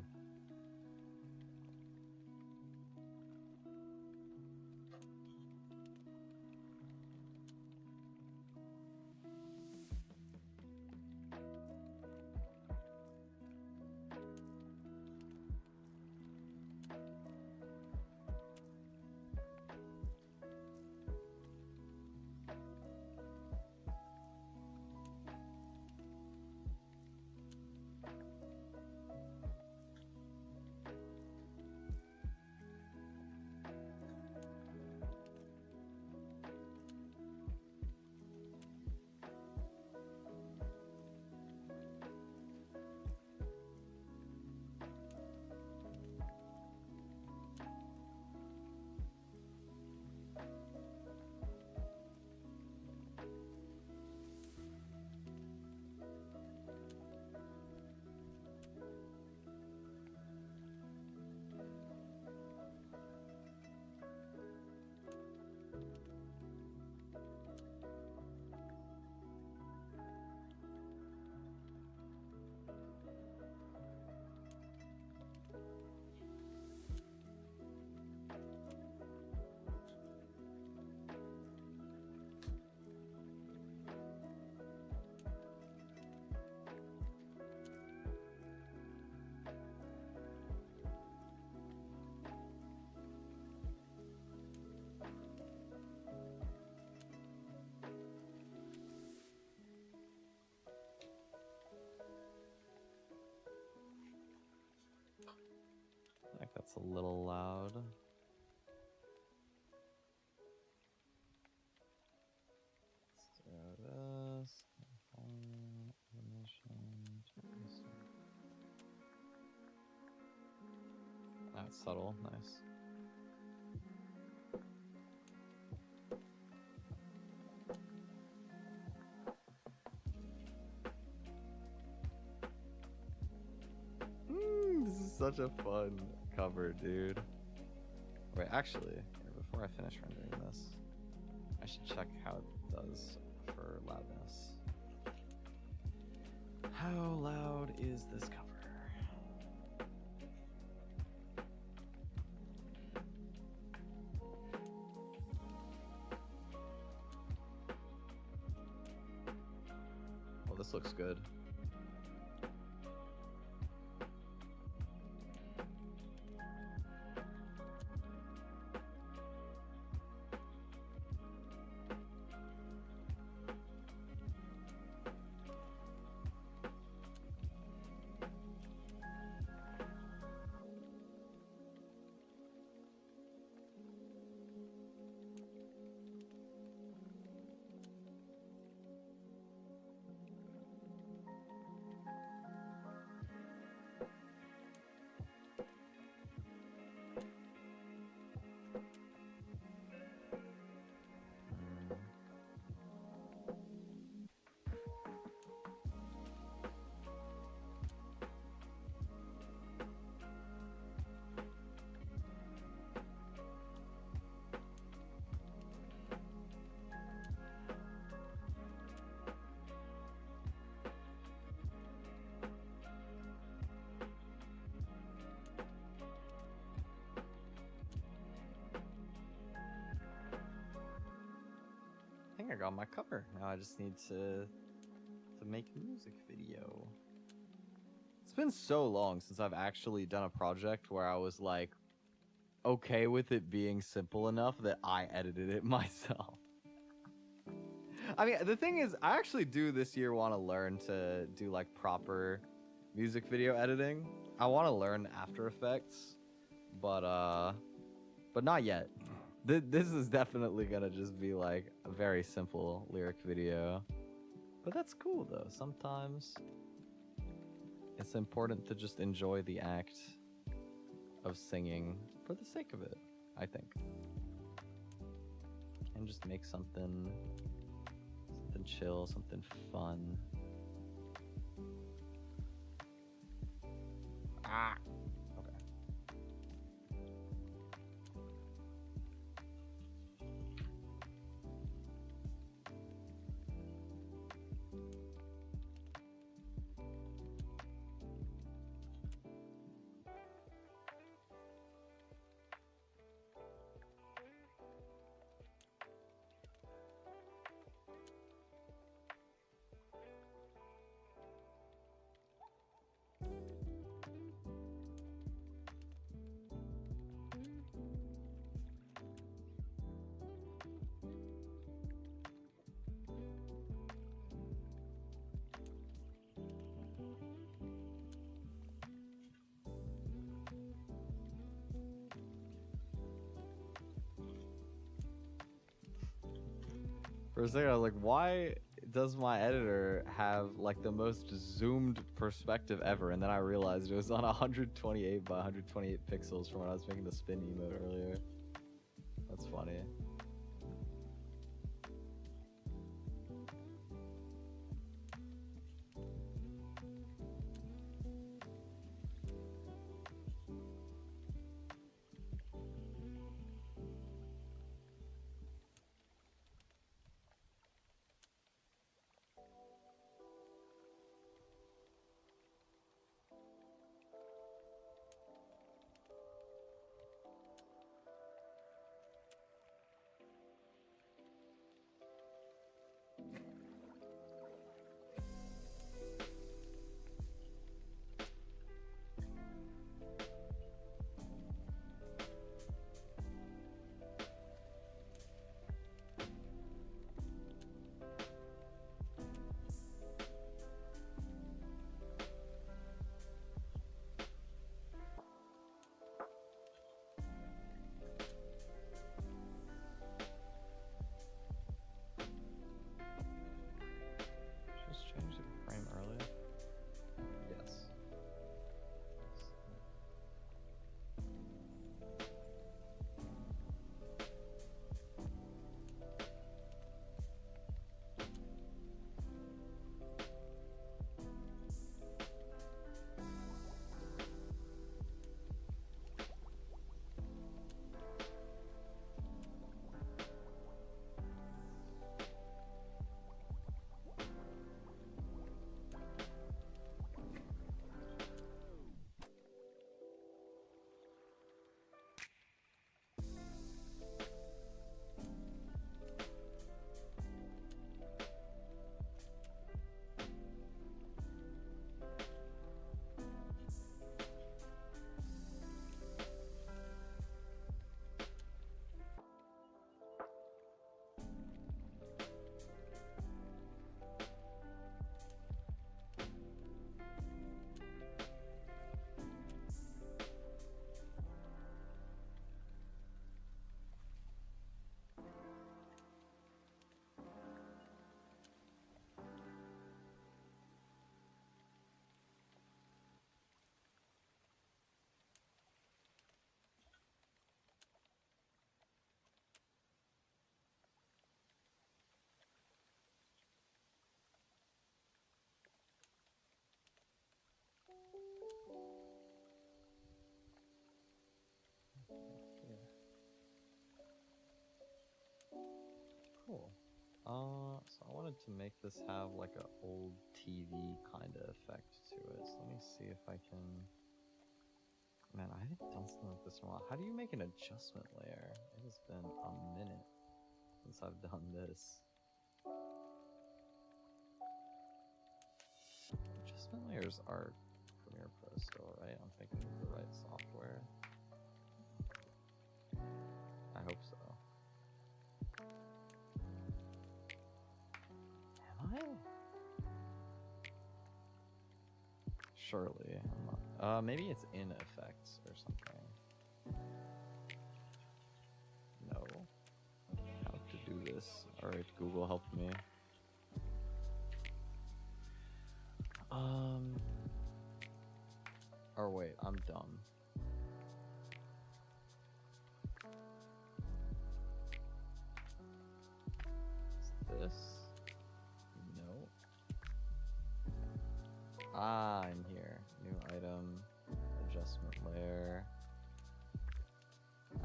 That's a little loud. Let's do this. That's subtle. Nice. This is such a fun cover, dude. Wait, actually, before I finish rendering this, I should check how it does for loudness. How loud is this cover? Oh, this looks good. I think I got my cover. Now I just need to make a music video. It's been so long since I've actually done a project where I was like okay with it being simple enough that I edited it myself. I mean, the thing is, I actually do this year want to learn to do like proper music video editing. I want to learn After Effects, but not yet. This is definitely gonna just be like a very simple lyric video. But that's cool though. Sometimes it's important to just enjoy the act of singing for the sake of it, I think. And just make something chill, something fun. Ah. For a second, I was like, why does my editor have like the most zoomed perspective ever? And then I realized it was on 128 by 128 pixels from when I was making the spin emote earlier. That's funny. wanted to make this have like an old TV kind of effect to it. So let me see if I can... Man, I haven't done something like this in a while. How do you make an adjustment layer? It has been a minute since I've done this. Adjustment layers are Premiere Pro still, right? I'm thinking of the right software. I hope so. Am I? Surely. I'm not. Maybe it's in effects or something. No. How to do this? Alright, Google help me. Or wait, I'm dumb. Is this? No. Ah, I'm here. New item. Adjustment layer.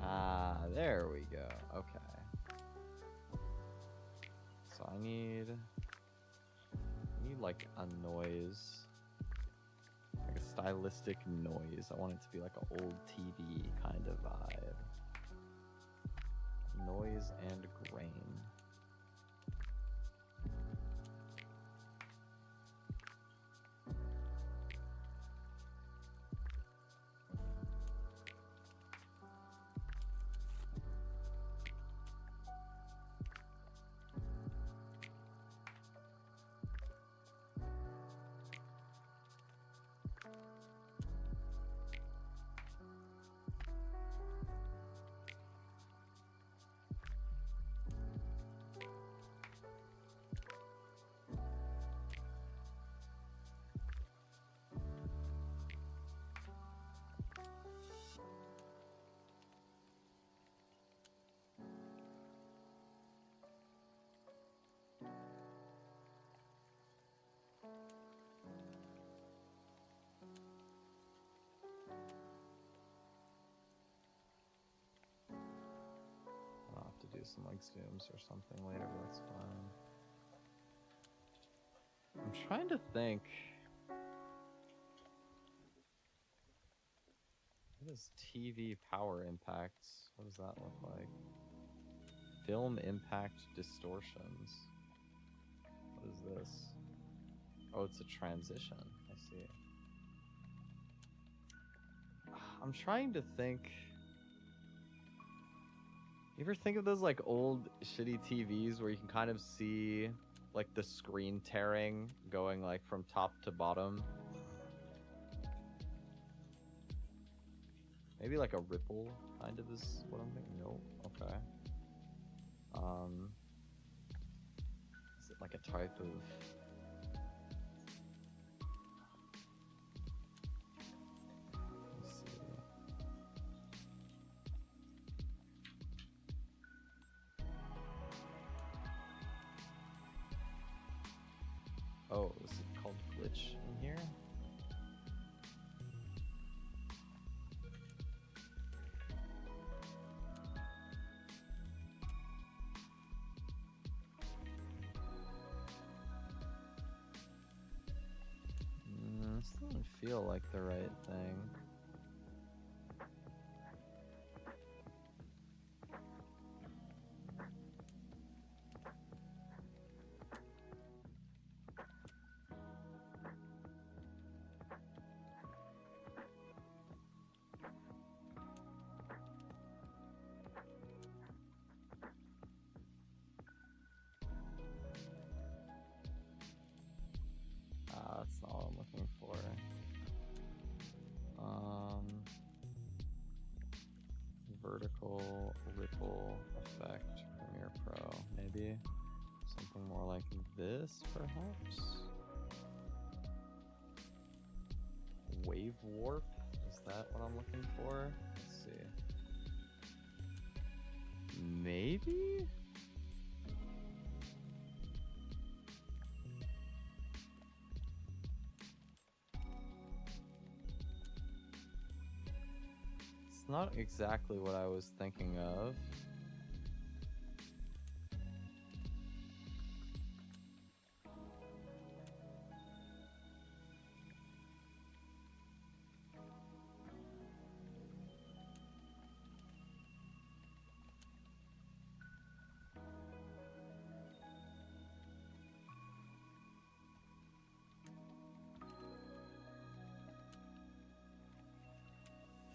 Ah, there we go. Okay. So I need like a noise. Like a stylistic noise. I want it to be like an old TV kind of vibe. Noise and grain. Do some like zooms or something later, but that's fine. I'm trying to think. What is TV power impacts? What does that look like? Film impact distortions. What is this? Oh, it's a transition. I see. I'm trying to think. You ever think of those like old shitty TVs where you can kind of see like the screen tearing going like from top to bottom? Maybe like a ripple kind of is what I'm thinking. No, okay. Is it like a type of... Oh, is it called glitch in here? This doesn't feel like the right thing. That's not what I'm looking for. Vertical ripple effect, Premiere Pro, maybe something more like this, perhaps. Wave warp, is that what I'm looking for? Let's see. Maybe. Not exactly what I was thinking of.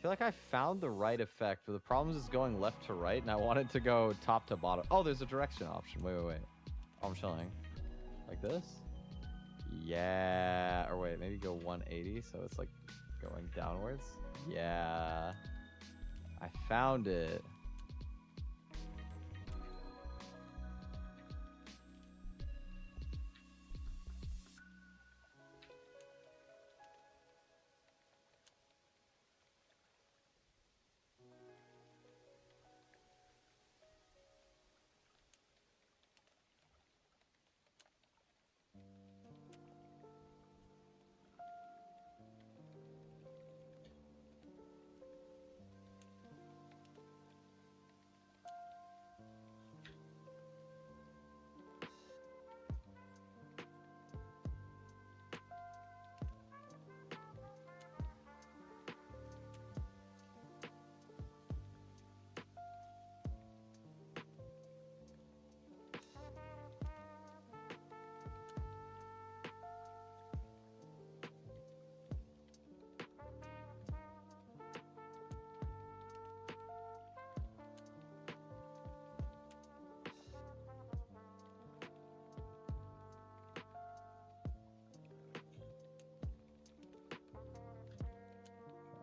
feel like I found the right effect, but the problem is going left to right, and I wanted to go top to bottom. Oh, there's a direction option. Wait. Oh, I'm chilling. Like this? Yeah. Or wait, maybe go 180, so it's like going downwards. Yeah. I found it.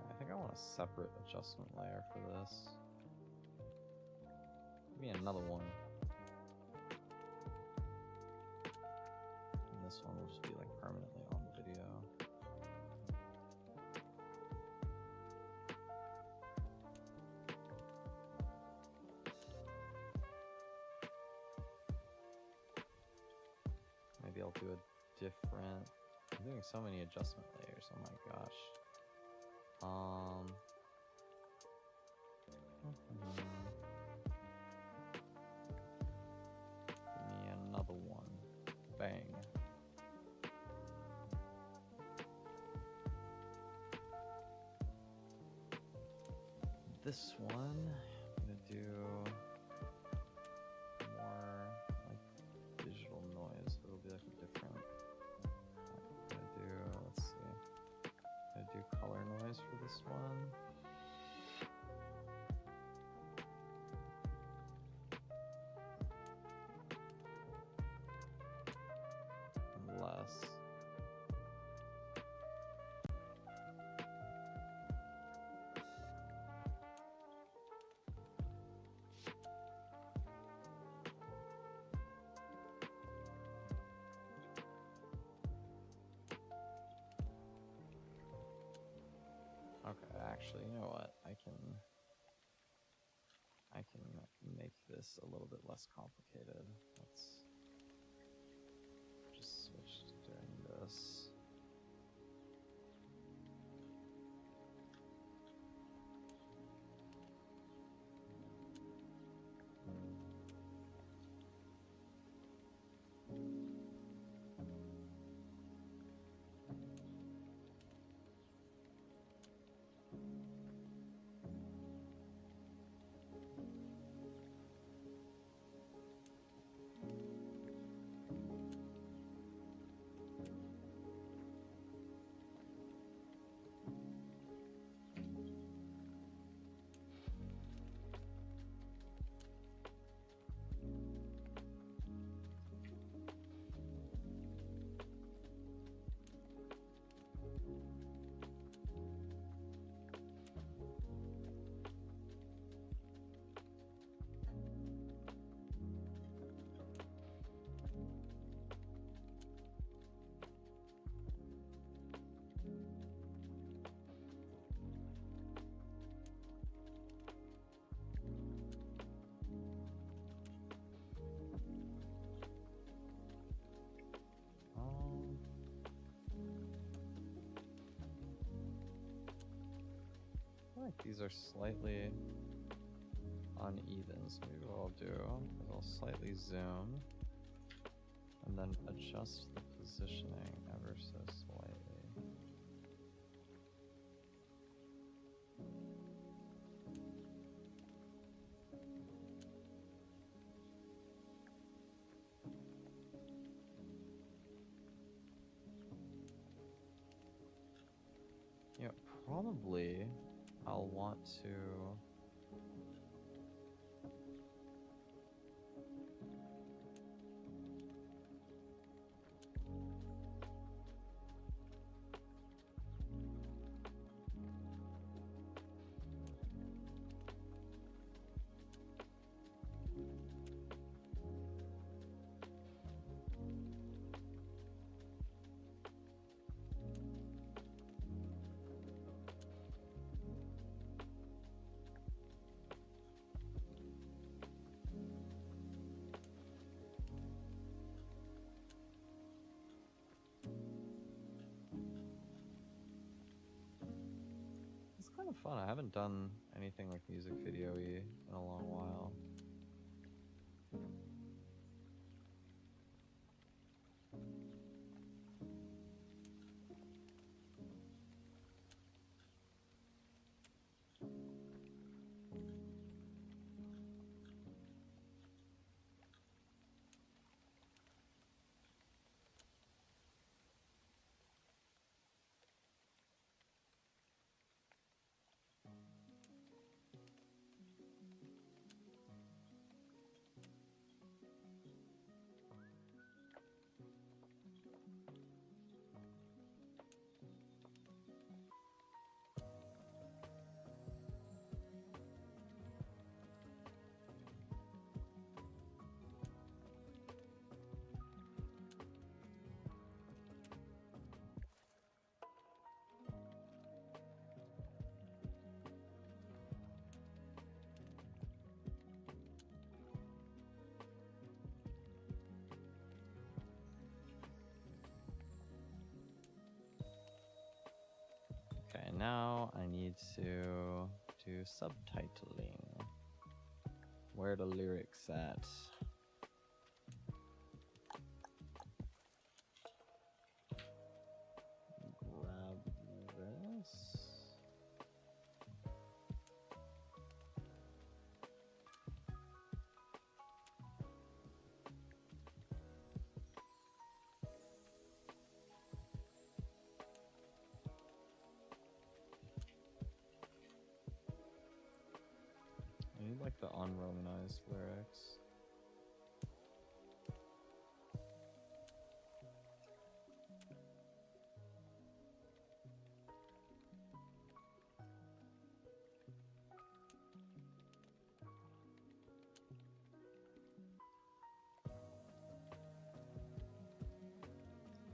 I think I want a separate adjustment layer for this. Give me another one. And this one will just be like permanently on the video. Maybe I'll do a different... I'm doing so many adjustment layers, oh my gosh. Give me another one. Bang. This one, I'm gonna do more like digital noise. It'll be like a different. I'm gonna do, let's see. I'm gonna do color noise for this one. Less. Okay, actually, you know what? I can make this a little bit less complicated. Let's just switch to doing this. I feel like these are slightly uneven, so maybe what I'll do is I'll slightly zoom and then adjust the positioning ever so slightly. You know, probably I'll want to... It's kind of fun. I haven't done anything like music video-y in a long while. Okay, now I need to do subtitling. Where are the lyrics at? Grab this. I need like the unromanized lyrics.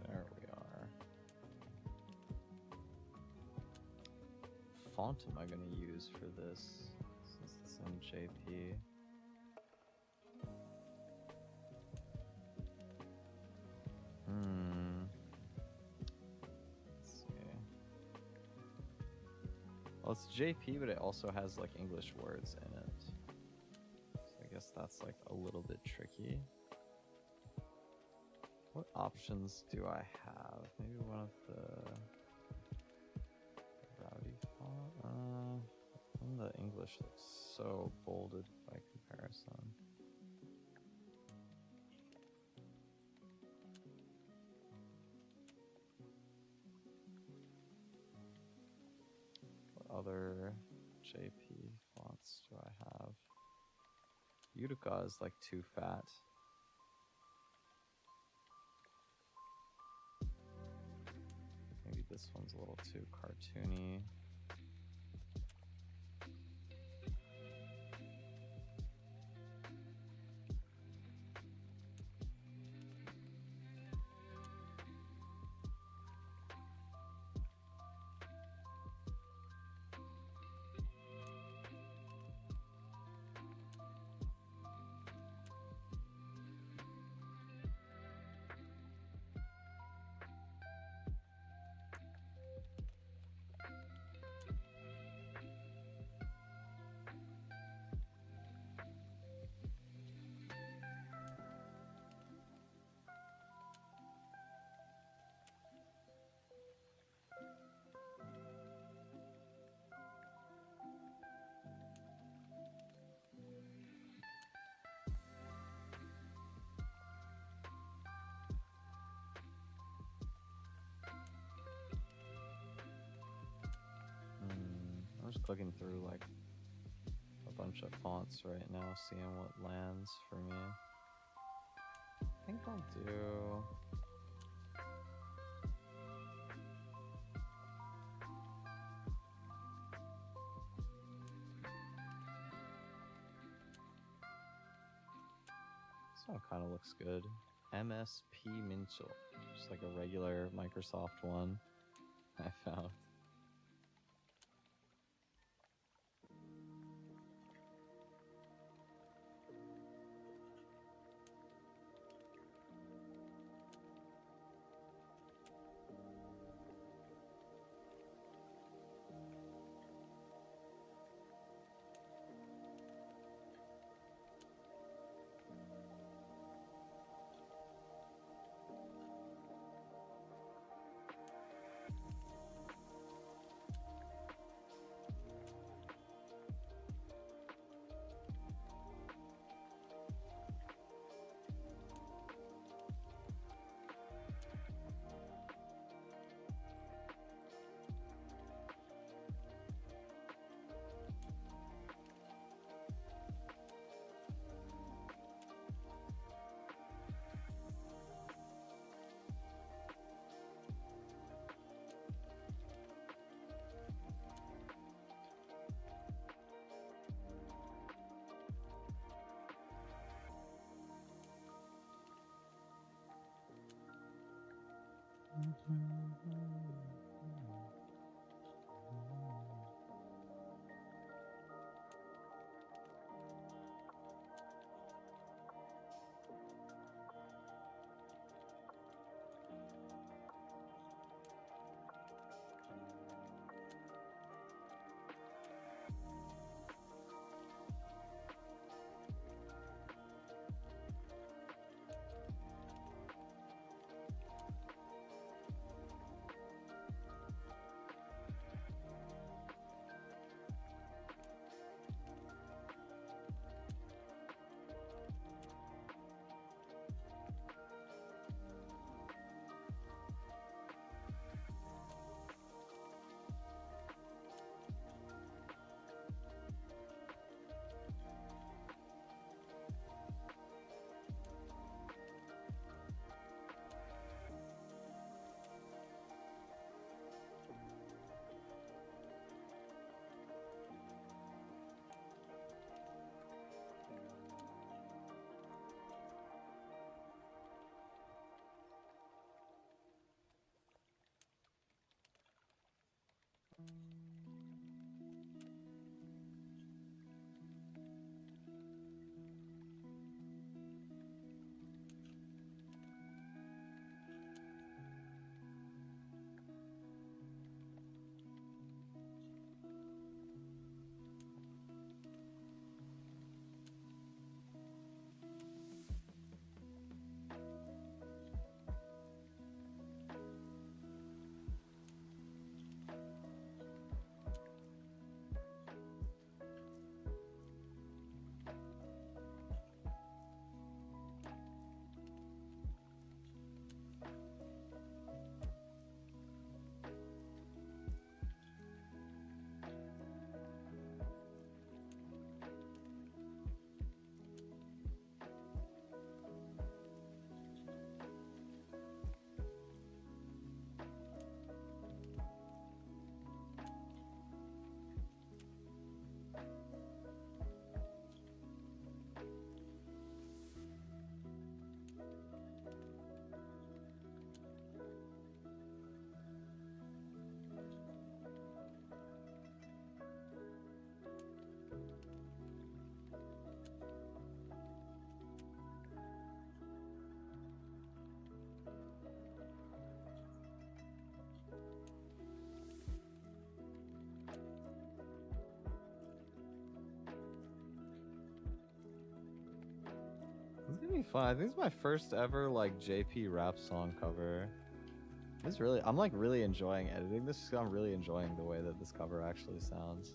There we are. Font am I going to use for this? Since it's in JP. Let's see. Well, it's JP, but it also has like English words in it. So I guess that's like a little bit tricky. What options do I have? Maybe one of the rowdy font. The English looks so bolded by comparison. What other JP fonts do I have? Utica is like too fat. Maybe this one's a little too cartoony. clicking through like a bunch of fonts right now, seeing what lands for me. I think I'll do... This one kind of looks good. MSP Mincho. Just like a regular Microsoft one I found. It's gonna be fun. I think it's my first ever like JP rap song cover. It's really, I'm like really enjoying editing this. I'm really enjoying the way that this cover actually sounds.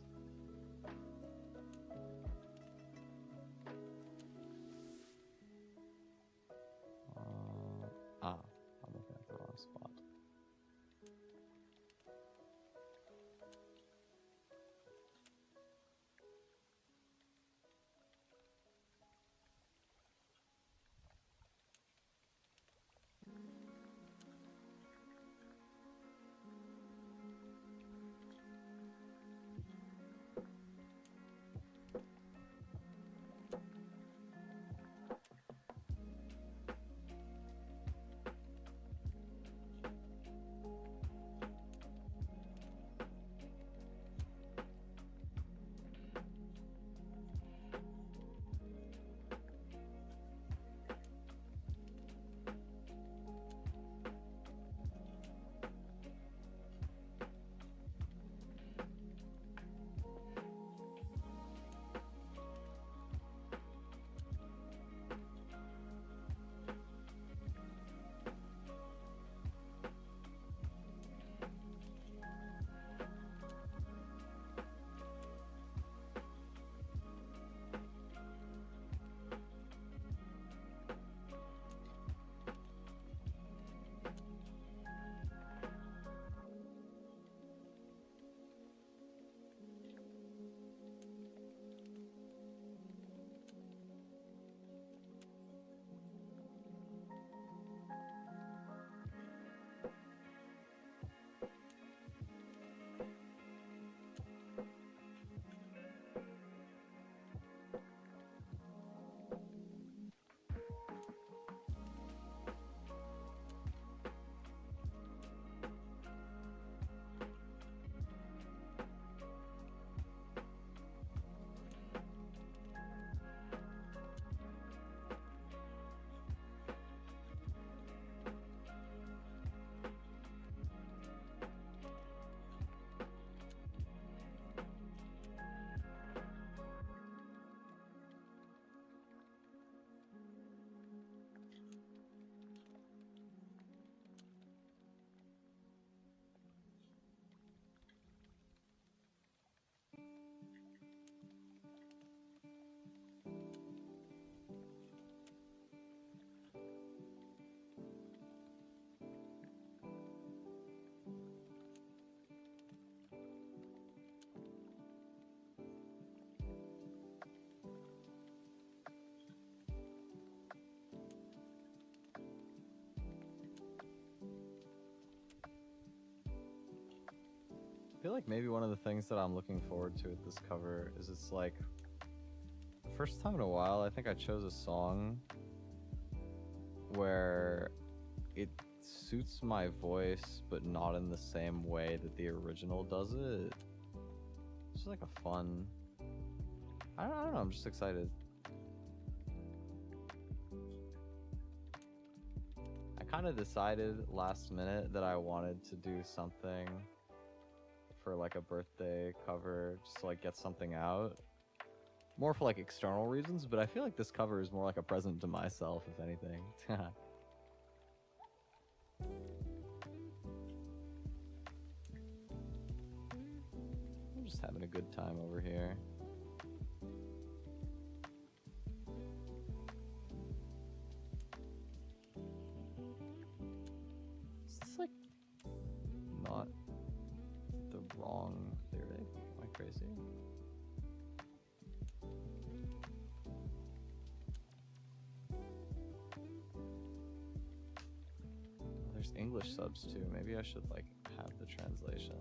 I'm looking at the wrong spot. feel like maybe one of the things that I'm looking forward to with this cover is it's like, first time in a while, I think I chose a song where it suits my voice, but not in the same way that the original does it. It's just like a fun... I don't know, I'm just excited. I kind of decided last minute that I wanted to do something for like a birthday cover, just to like get something out. More for like external reasons, but I feel like this cover is more like a present to myself, if anything. I'm just having a good time over here. Is this like not the wrong lyric? Am I crazy? There's English subs too. Maybe I should like have the translation.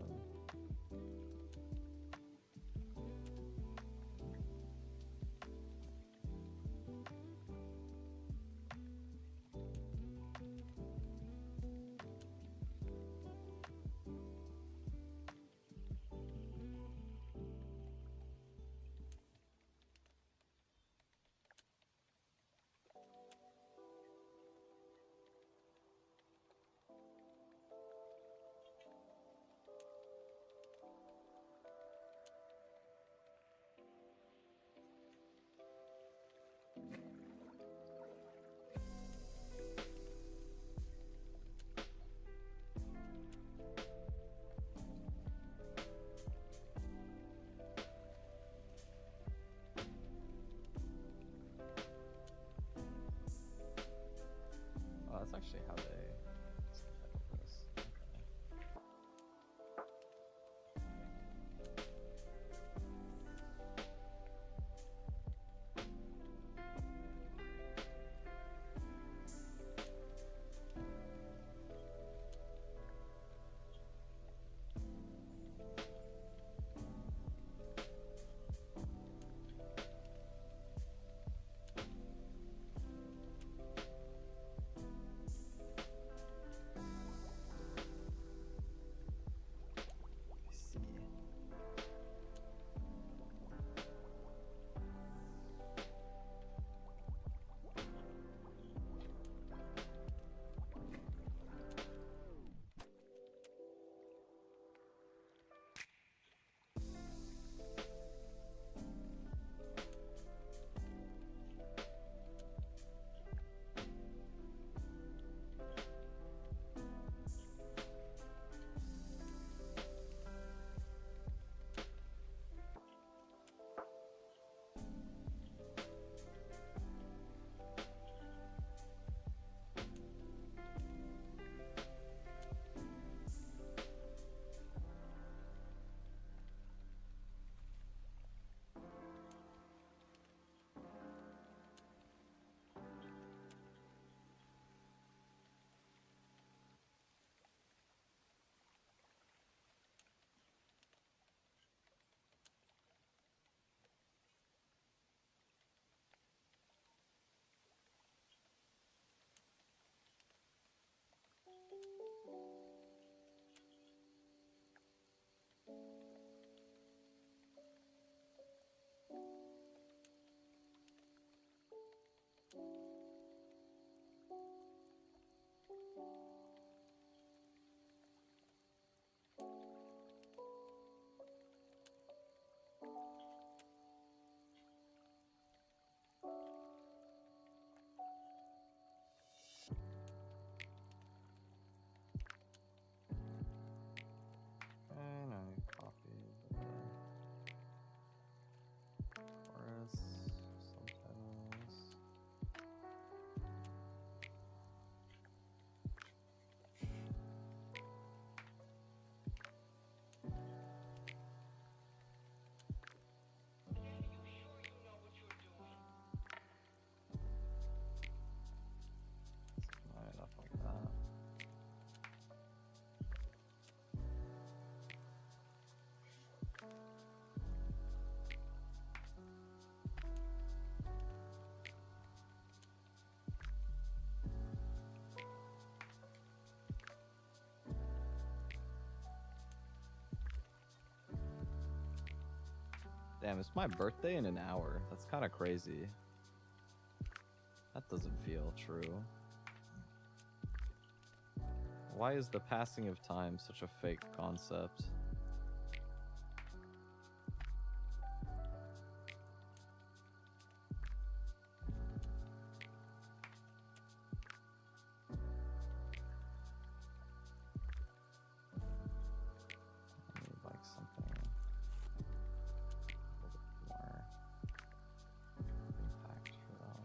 Damn, it's my birthday in an hour. That's kind of crazy. That doesn't feel true. Why is the passing of time such a fake concept? I need like something a little bit more impact for that.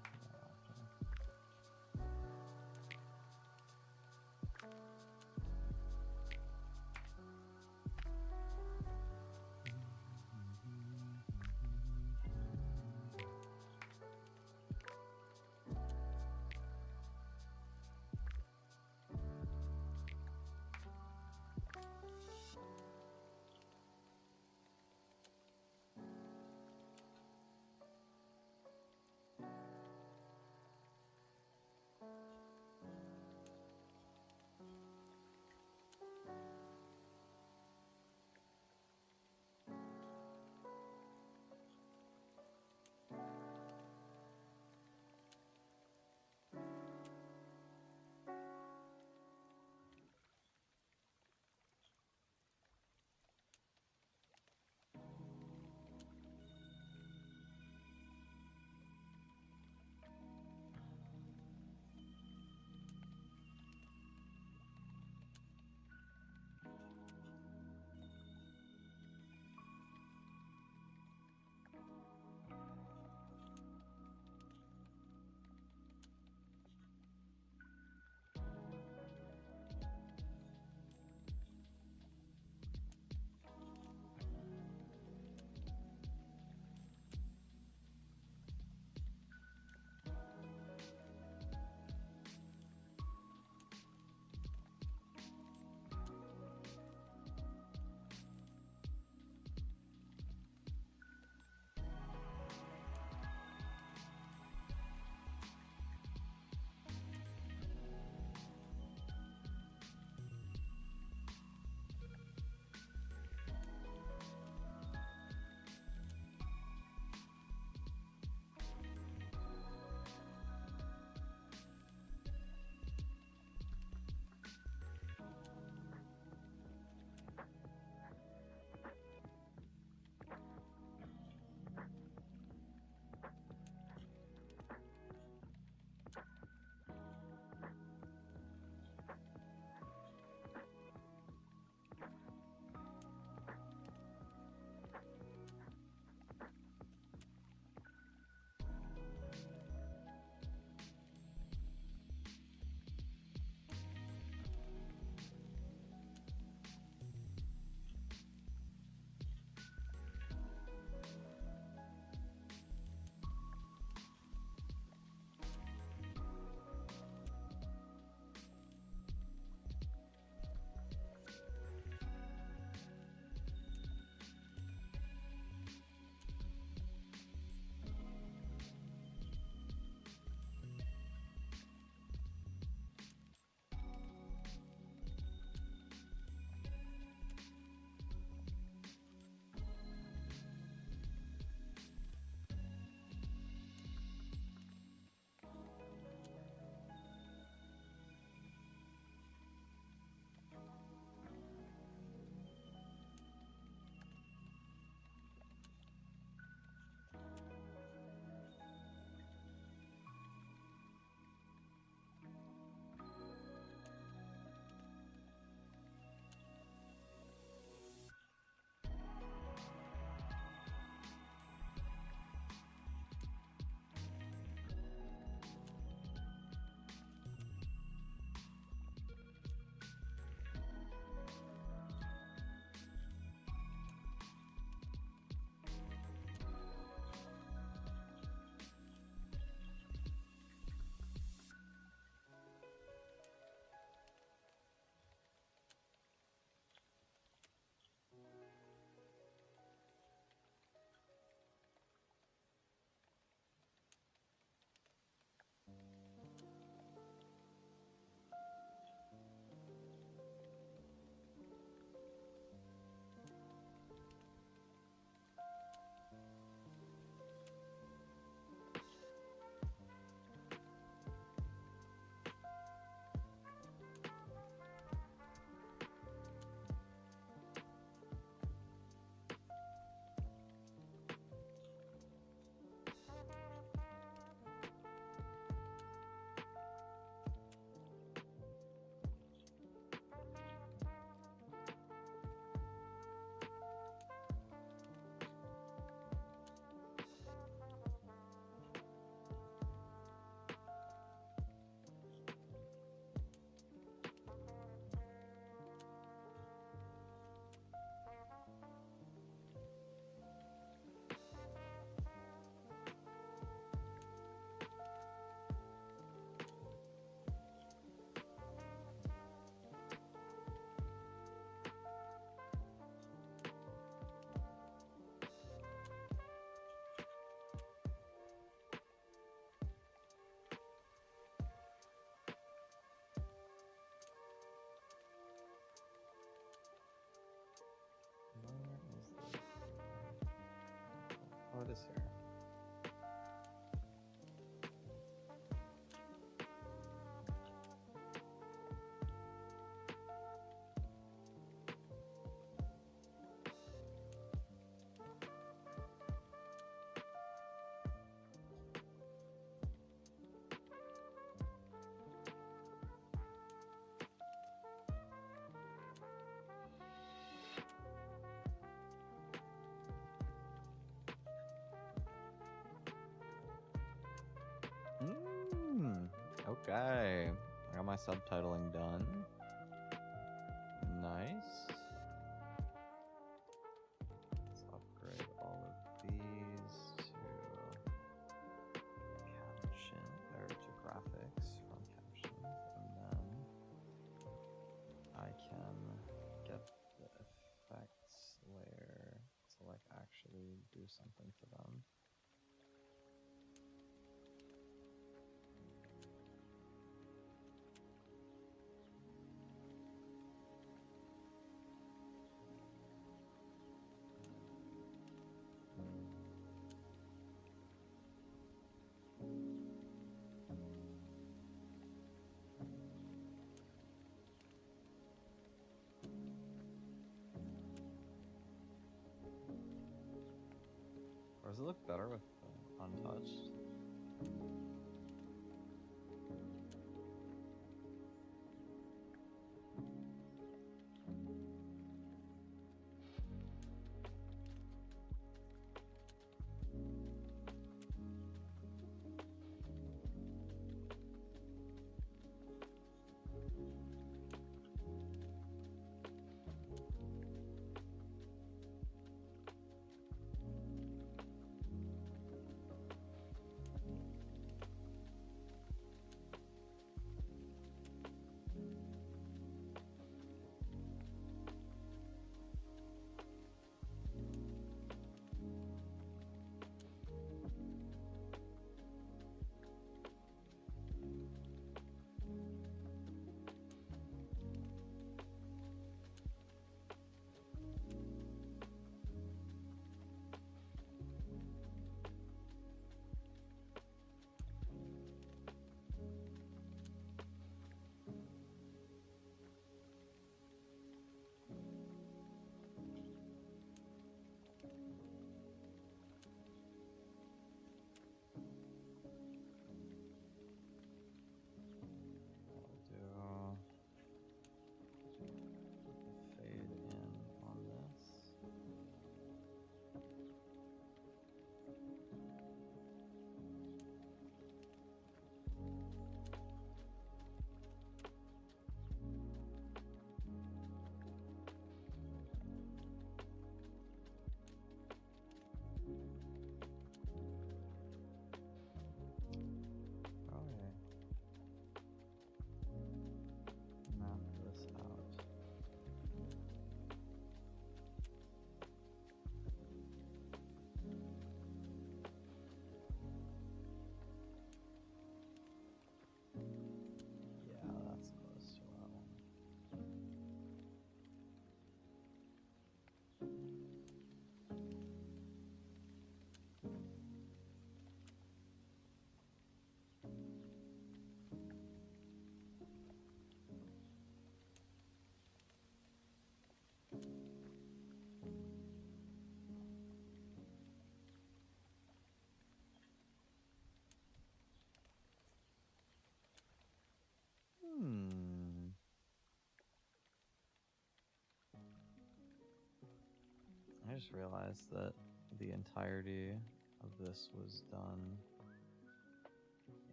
is here. Okay, I got my subtitling done. Nice. Let's upgrade all of these to caption or to graphics from captions, and then I can get the effects layer to like actually do something for them. Or does it look better with untouched? I just realized that the entirety of this was done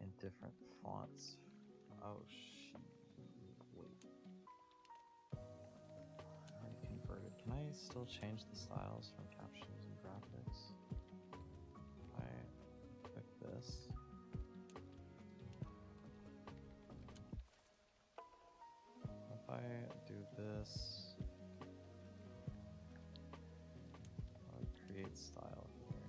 in different fonts. Oh, wait. I already converted. Can I still change the styles from captions and graphics? If I click this. If I do this, create style here.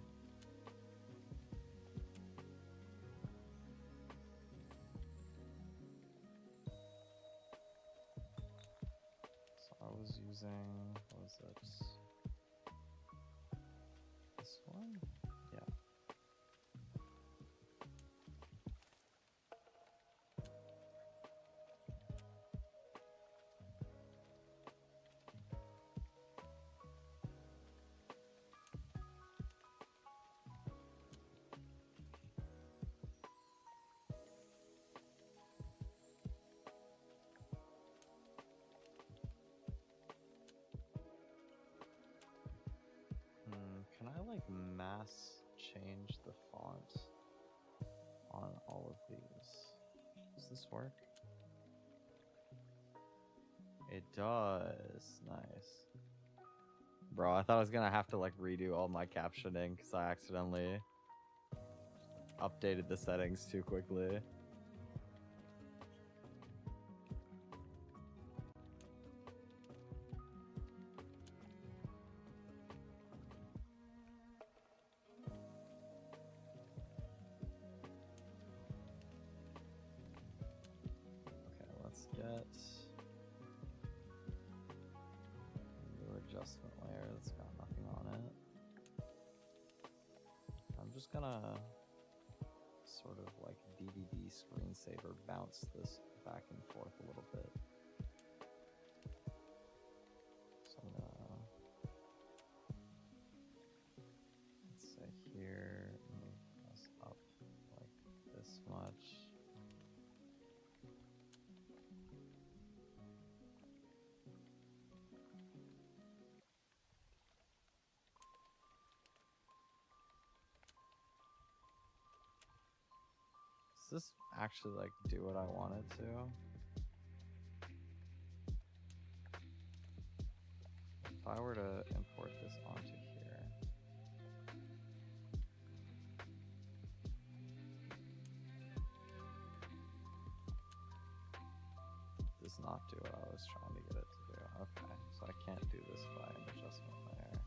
So I was using, what was it? This one? Yeah. mass change the font on all of these. Does this work? It does. Nice. Bro, I thought I was gonna have to like redo all my captioning because I accidentally updated the settings too quickly. Okay, let's get a new adjustment layer that's got nothing on it. I'm just gonna sort of like DVD screensaver bounce this back and forth a little bit. So I'm gonna, let's say here, move this up like this much. Does this actually like do what I want it to? If I were to import this onto here, does not do what I was trying to get it to do. Okay, so I can't do this by an adjustment layer.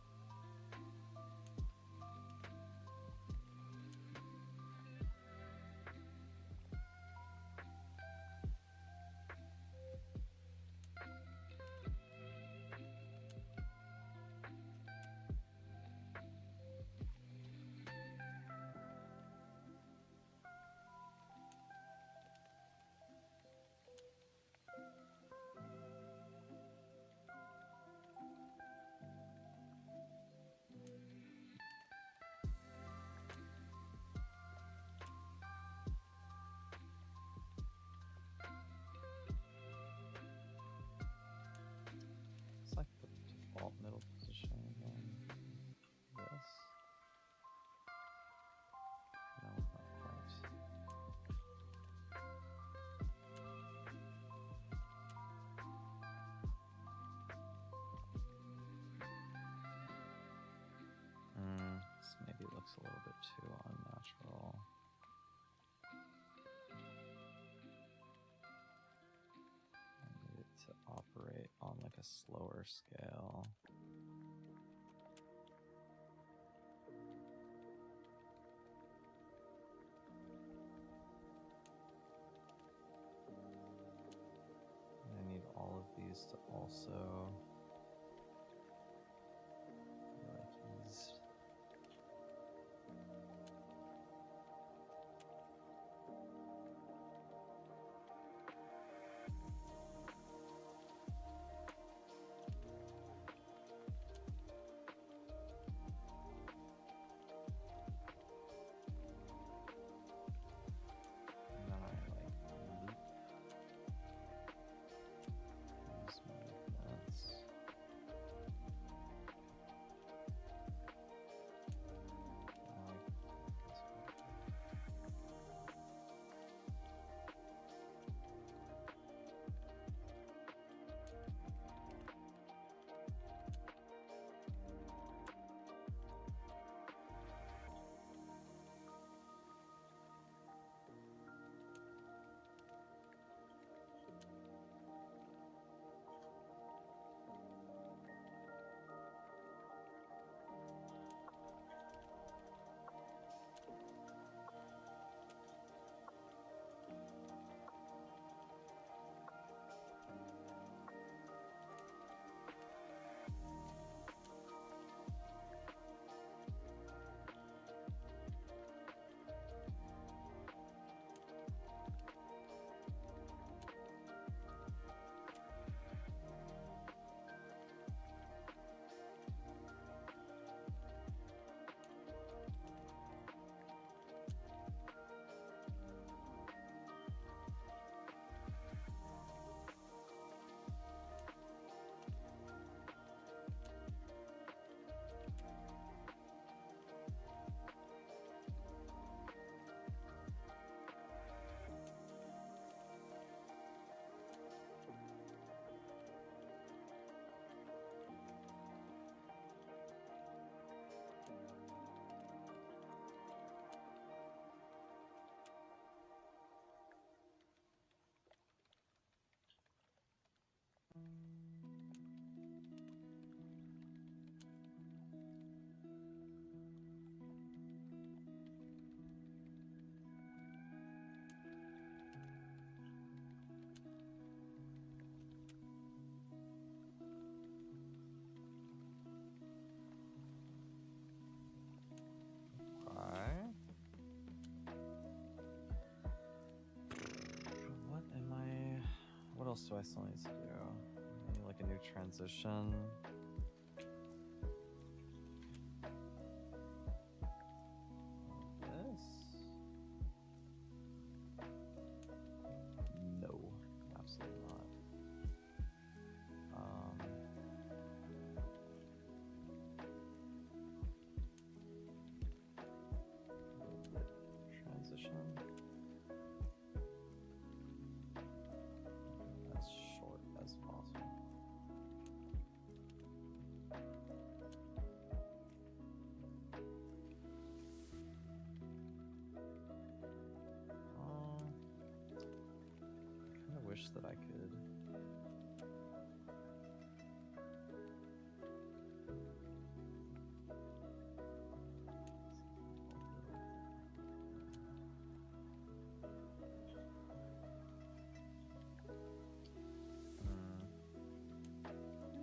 It's like the default middle position again. This. No, not quite. This maybe looks a little bit too unnatural. I need it to operate on like a slower scale. And I need all of these to also be like eased. And then I like loop these movements. else do I still need to do? Maybe like a new transition. This? No, absolutely not. Transition. As short as possible. I kind of wish that I could.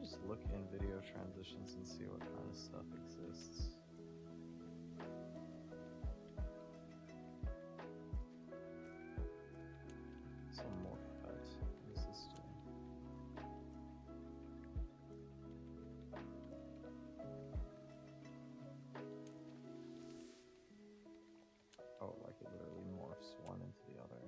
Just look in video transitions and see what kind of stuff exists. Some morph cut. What is this doing? Oh, like it literally morphs one into the other.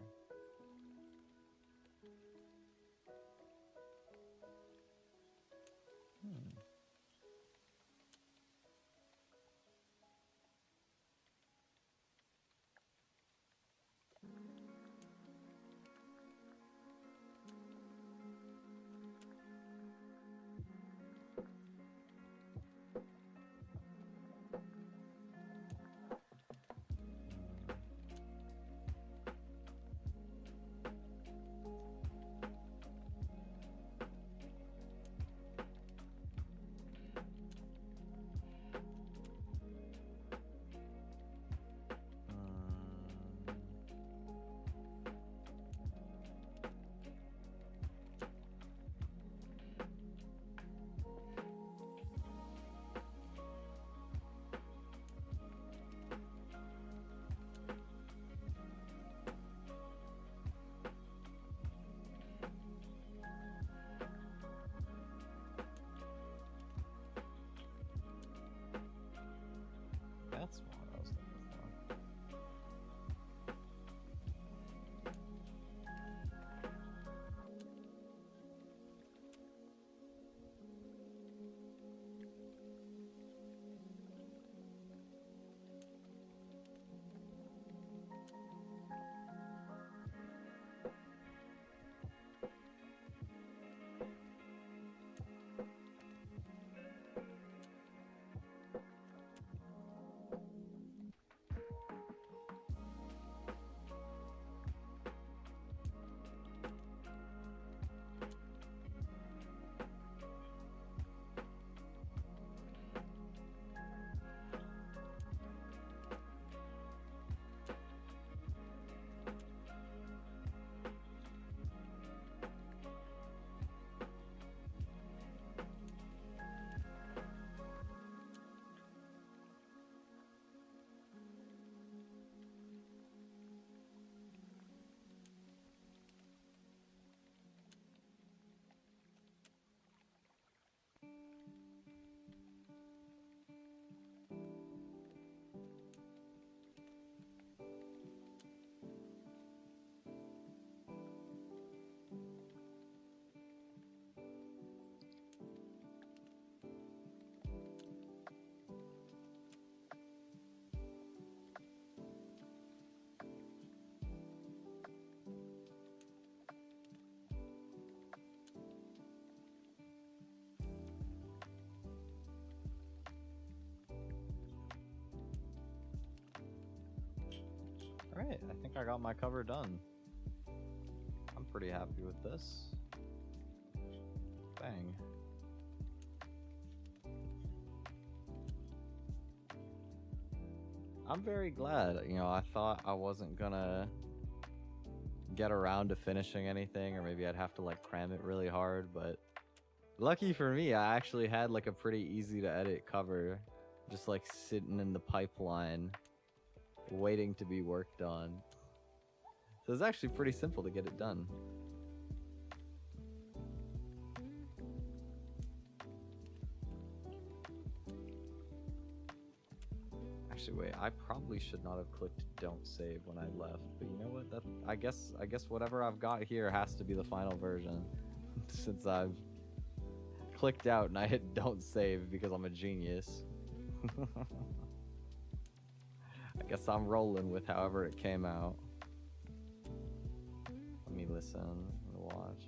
That's what I was looking for. Alright, I think I got my cover done. I'm pretty happy with this. Bang. I'm very glad. You know, I thought I wasn't gonna get around to finishing anything, or maybe I'd have to like cram it really hard, but lucky for me, I actually had like a pretty easy to edit cover just like sitting in the pipeline waiting to be worked on. So it's actually pretty simple to get it done. Actually, wait. I probably should not have clicked "Don't save" when I left. But you know what? That I guess whatever I've got here has to be the final version, since I've clicked out and I hit "Don't save" because I'm a genius. I guess I'm rolling with however it came out. Let me listen and watch.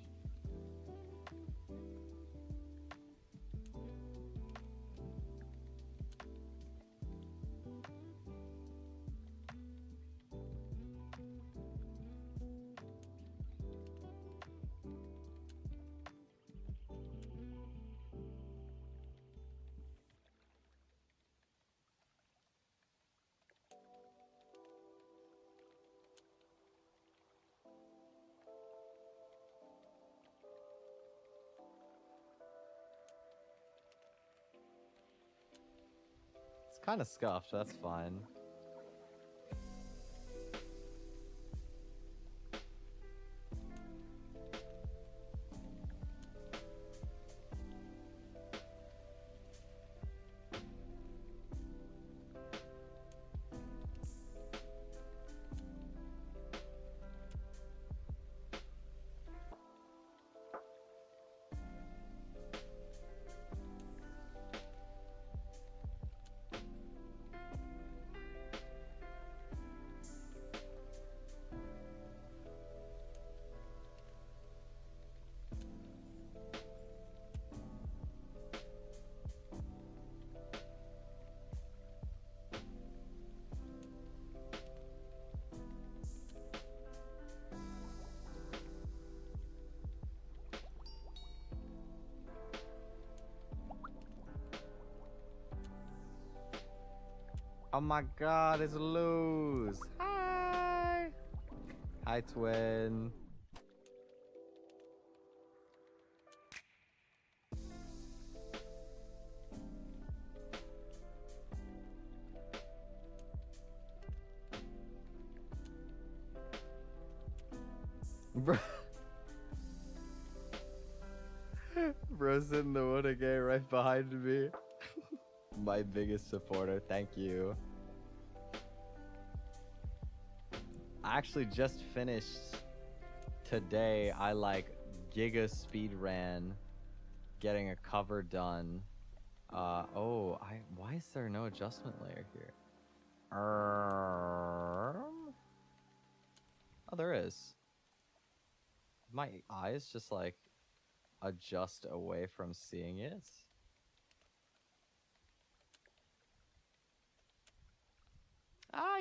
It's kind of scuffed, that's fine. Oh my god, it's Luz. Hi. Hi, twin. Bro's in the wood again right behind me. My biggest supporter, thank you. I actually just finished today. I like giga speed ran getting a cover done. Why is there no adjustment layer here? Oh, there is. My eyes just like adjust away from seeing it.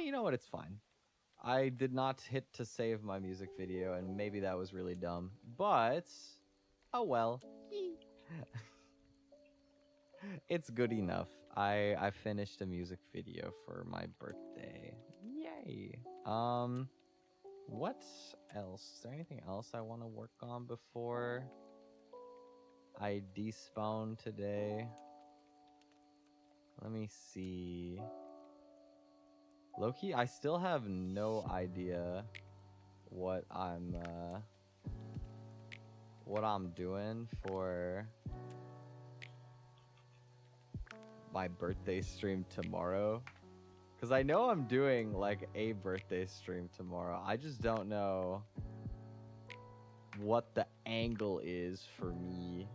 You know what? It's fine. I did not hit to save my music video, and maybe that was really dumb. But, oh well. It's good enough. I finished a music video for my birthday. Yay. What else? Is there anything else I want to work on before I despawn today? Let me see. Loki, I still have no idea what I'm doing for my birthday stream tomorrow. Cause I know I'm doing like a birthday stream tomorrow. I just don't know what the angle is for me.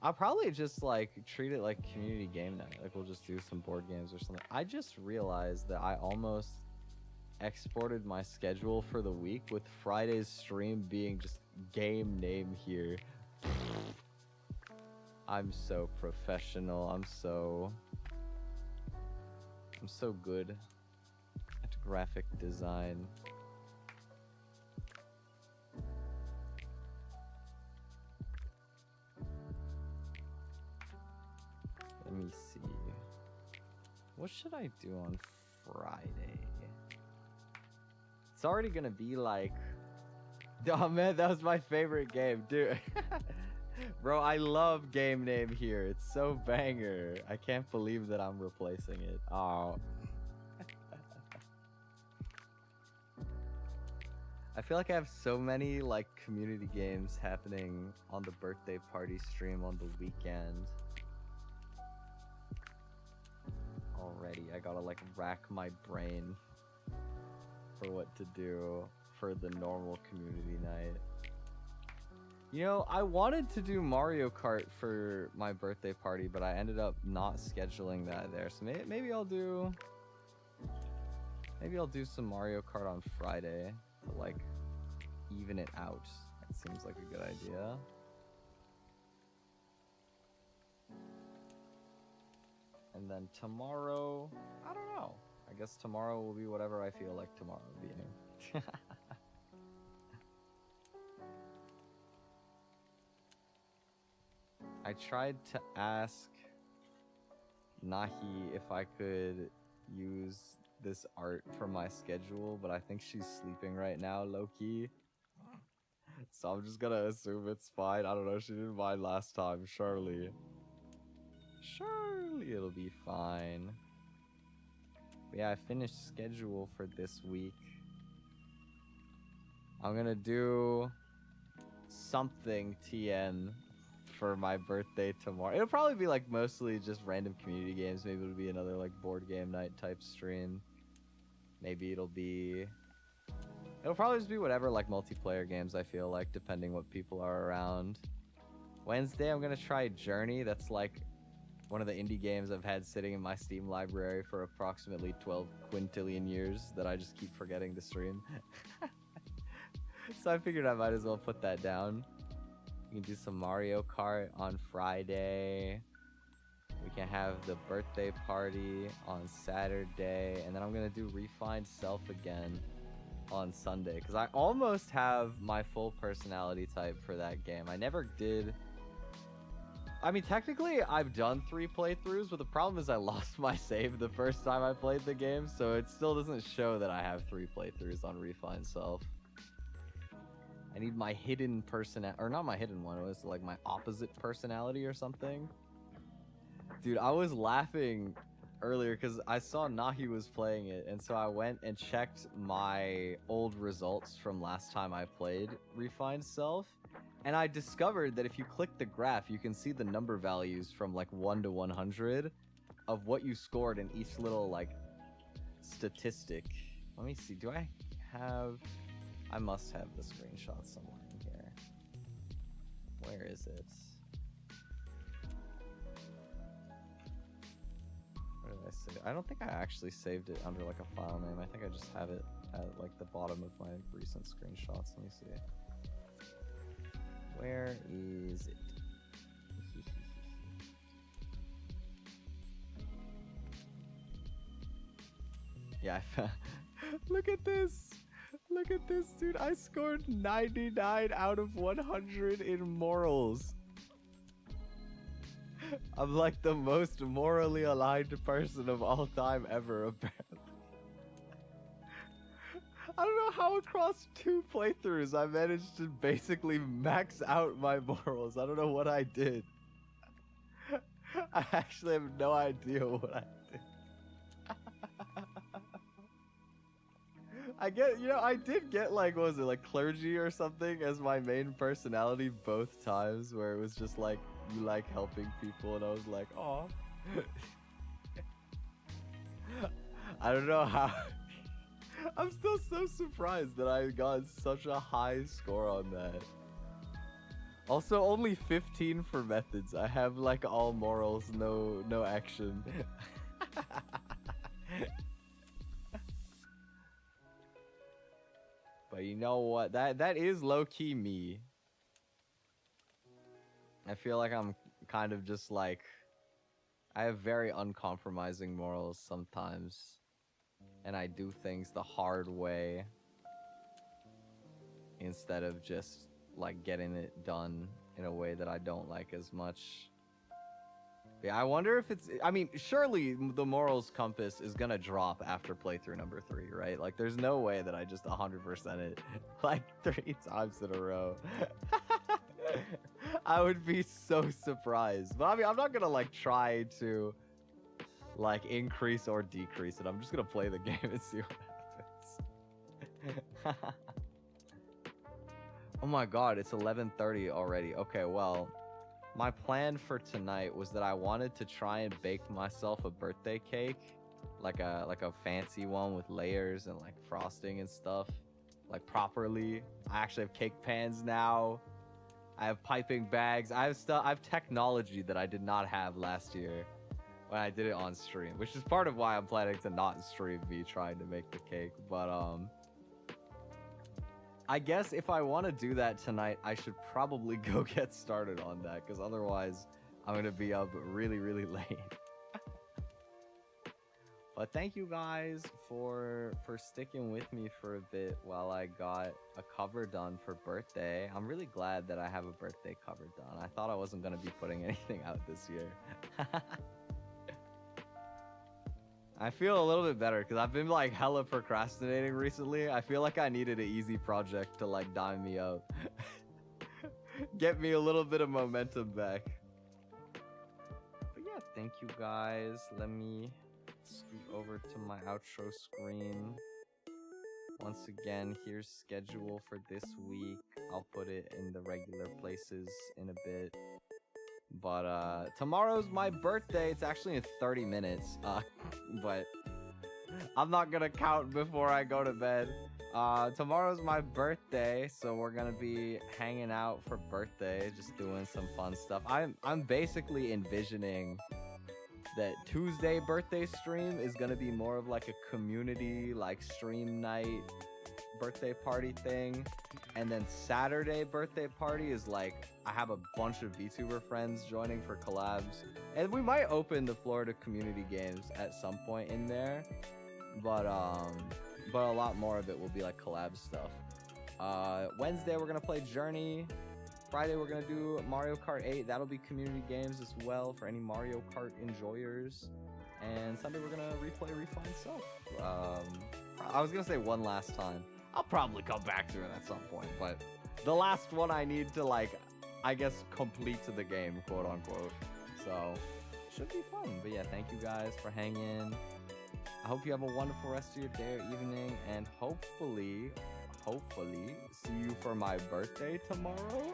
I'll probably just like treat it like community game night. Like we'll just do some board games or something. I just realized that I almost exported my schedule for the week with Friday's stream being just game name here. I'm so professional. I'm so good at graphic design. Let me see. What should I do on Friday? It's already gonna be like... Oh man, that was my favorite game, dude. Bro, I love game name here. It's so banger. I can't believe that I'm replacing it. Oh. I feel like I have so many like community games happening on the birthday party stream on the weekend already. already. I gotta like rack my brain for what to do for the normal community night. You know, I wanted to do Mario Kart for my birthday party, but I ended up not scheduling that there. So maybe I'll do some Mario Kart on Friday to like even it out. That seems like a good idea. And then tomorrow, I don't know. I guess tomorrow will be whatever I feel like tomorrow being. I tried to ask Nahi if I could use this art for my schedule, but I think she's sleeping right now, low-key. So I'm just gonna assume it's fine. I don't know, she didn't mind last time, surely. Surely it'll be fine. But yeah, I finished schedule for this week. I'm gonna do something TN for my birthday tomorrow. It'll probably be like mostly just random community games. Maybe it'll be another like board game night type stream. Maybe it'll probably just be whatever like multiplayer games I feel like, depending what people are around. Wednesday I'm gonna try Journey. That's like one of the indie games I've had sitting in my Steam library for approximately 12 quintillion years that I just keep forgetting to stream. So I figured I might as well put that down. We can do some Mario Kart on Friday. We can have the birthday party on Saturday. And then I'm going to do Refined Self again on Sunday. Because I almost have my full personality type for that game. I never did. I mean, technically, I've done 3 playthroughs. But the problem is I lost my save the first time I played the game. So it still doesn't show that I have 3 playthroughs on Refined Self. I need my hidden personality, or not my hidden one, it was like my opposite personality or something. Dude, I was laughing earlier because I saw Nahi was playing it, and so I went and checked my old results from last time I played Refined Self, and I discovered that if you click the graph, you can see the number values from like 1 to 100 of what you scored in each little like statistic. Let me see, do I have... I must have the screenshot somewhere in here. Where is it? Where did I save it? I don't think I actually saved it under like a file name. I think I just have it at like the bottom of my recent screenshots. Let me see. Where is it? Yeah, I found... Look at this! Look at this, dude. I scored 99 out of 100 in morals. I'm like the most morally aligned person of all time ever, apparently. I don't know how across 2 playthroughs I managed to basically max out my morals. I don't know what I did. I actually have no idea what I did. I did get like, what was it, like clergy or something as my main personality both times, where it was just like, you like helping people, and I was like, aw. I don't know how. I'm still so surprised that I got such a high score on that. Also, only 15 for methods. I have like all morals, no action. But you know what? That is low-key me. I feel like I'm kind of just like... I have very uncompromising morals sometimes. And I do things the hard way. Instead of just like getting it done in a way that I don't like as much. Yeah, I wonder if it's... I mean, surely the morals compass is gonna drop after playthrough number 3, right? Like, there's no way that I just 100% it, like, 3 times in a row. I would be so surprised. But, I mean, I'm not gonna, like, try to, like, increase or decrease it. I'm just gonna play the game and see what happens. Oh my god, it's 11:30 already. Okay, well... My plan for tonight was that I wanted to try and bake myself a birthday cake like a fancy one with layers and like frosting and stuff, like properly. I actually have cake pans now. I have piping bags. I have technology that I did not have last year when I did it on stream, which is part of why I'm planning to not stream me trying to make the cake. But I guess if I want to do that tonight, I should probably go get started on that, because otherwise I'm gonna be up really, really late. But thank you guys for sticking with me for a bit while I got a cover done for birthday. I'm really glad that I have a birthday cover done. I thought I wasn't gonna be putting anything out this year. I feel a little bit better because I've been like hella procrastinating recently. I feel like I needed an easy project to like dime me up. Get me a little bit of momentum back. But yeah, thank you guys. Let me scoot over to my outro screen. Once again, here's schedule for this week. I'll put it in the regular places in a bit. But tomorrow's my birthday. It's actually in 30 minutes. But I'm not gonna count before I go to bed. Tomorrow's my birthday, so we're gonna be hanging out for birthday, just doing some fun stuff. I'm basically envisioning that Tuesday birthday stream is gonna be more of like a community, like stream night birthday party thing, and then Saturday birthday party is like I have a bunch of VTuber friends joining for collabs, and we might open the floor to community games at some point in there, but a lot more of it will be like collab stuff. Wednesday we're gonna play Journey. Friday we're gonna do Mario Kart 8. That'll be community games as well for any Mario Kart enjoyers. And Sunday we're gonna replay Refined Self. I was gonna say one last time. I'll probably come back to it at some point, but the last one I need to like, I guess, complete to the game, quote unquote. So should be fun. But yeah, thank you guys for hanging. I hope you have a wonderful rest of your day or evening, and hopefully see you for my birthday tomorrow.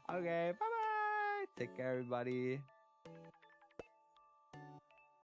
Okay, bye bye. Take care, everybody.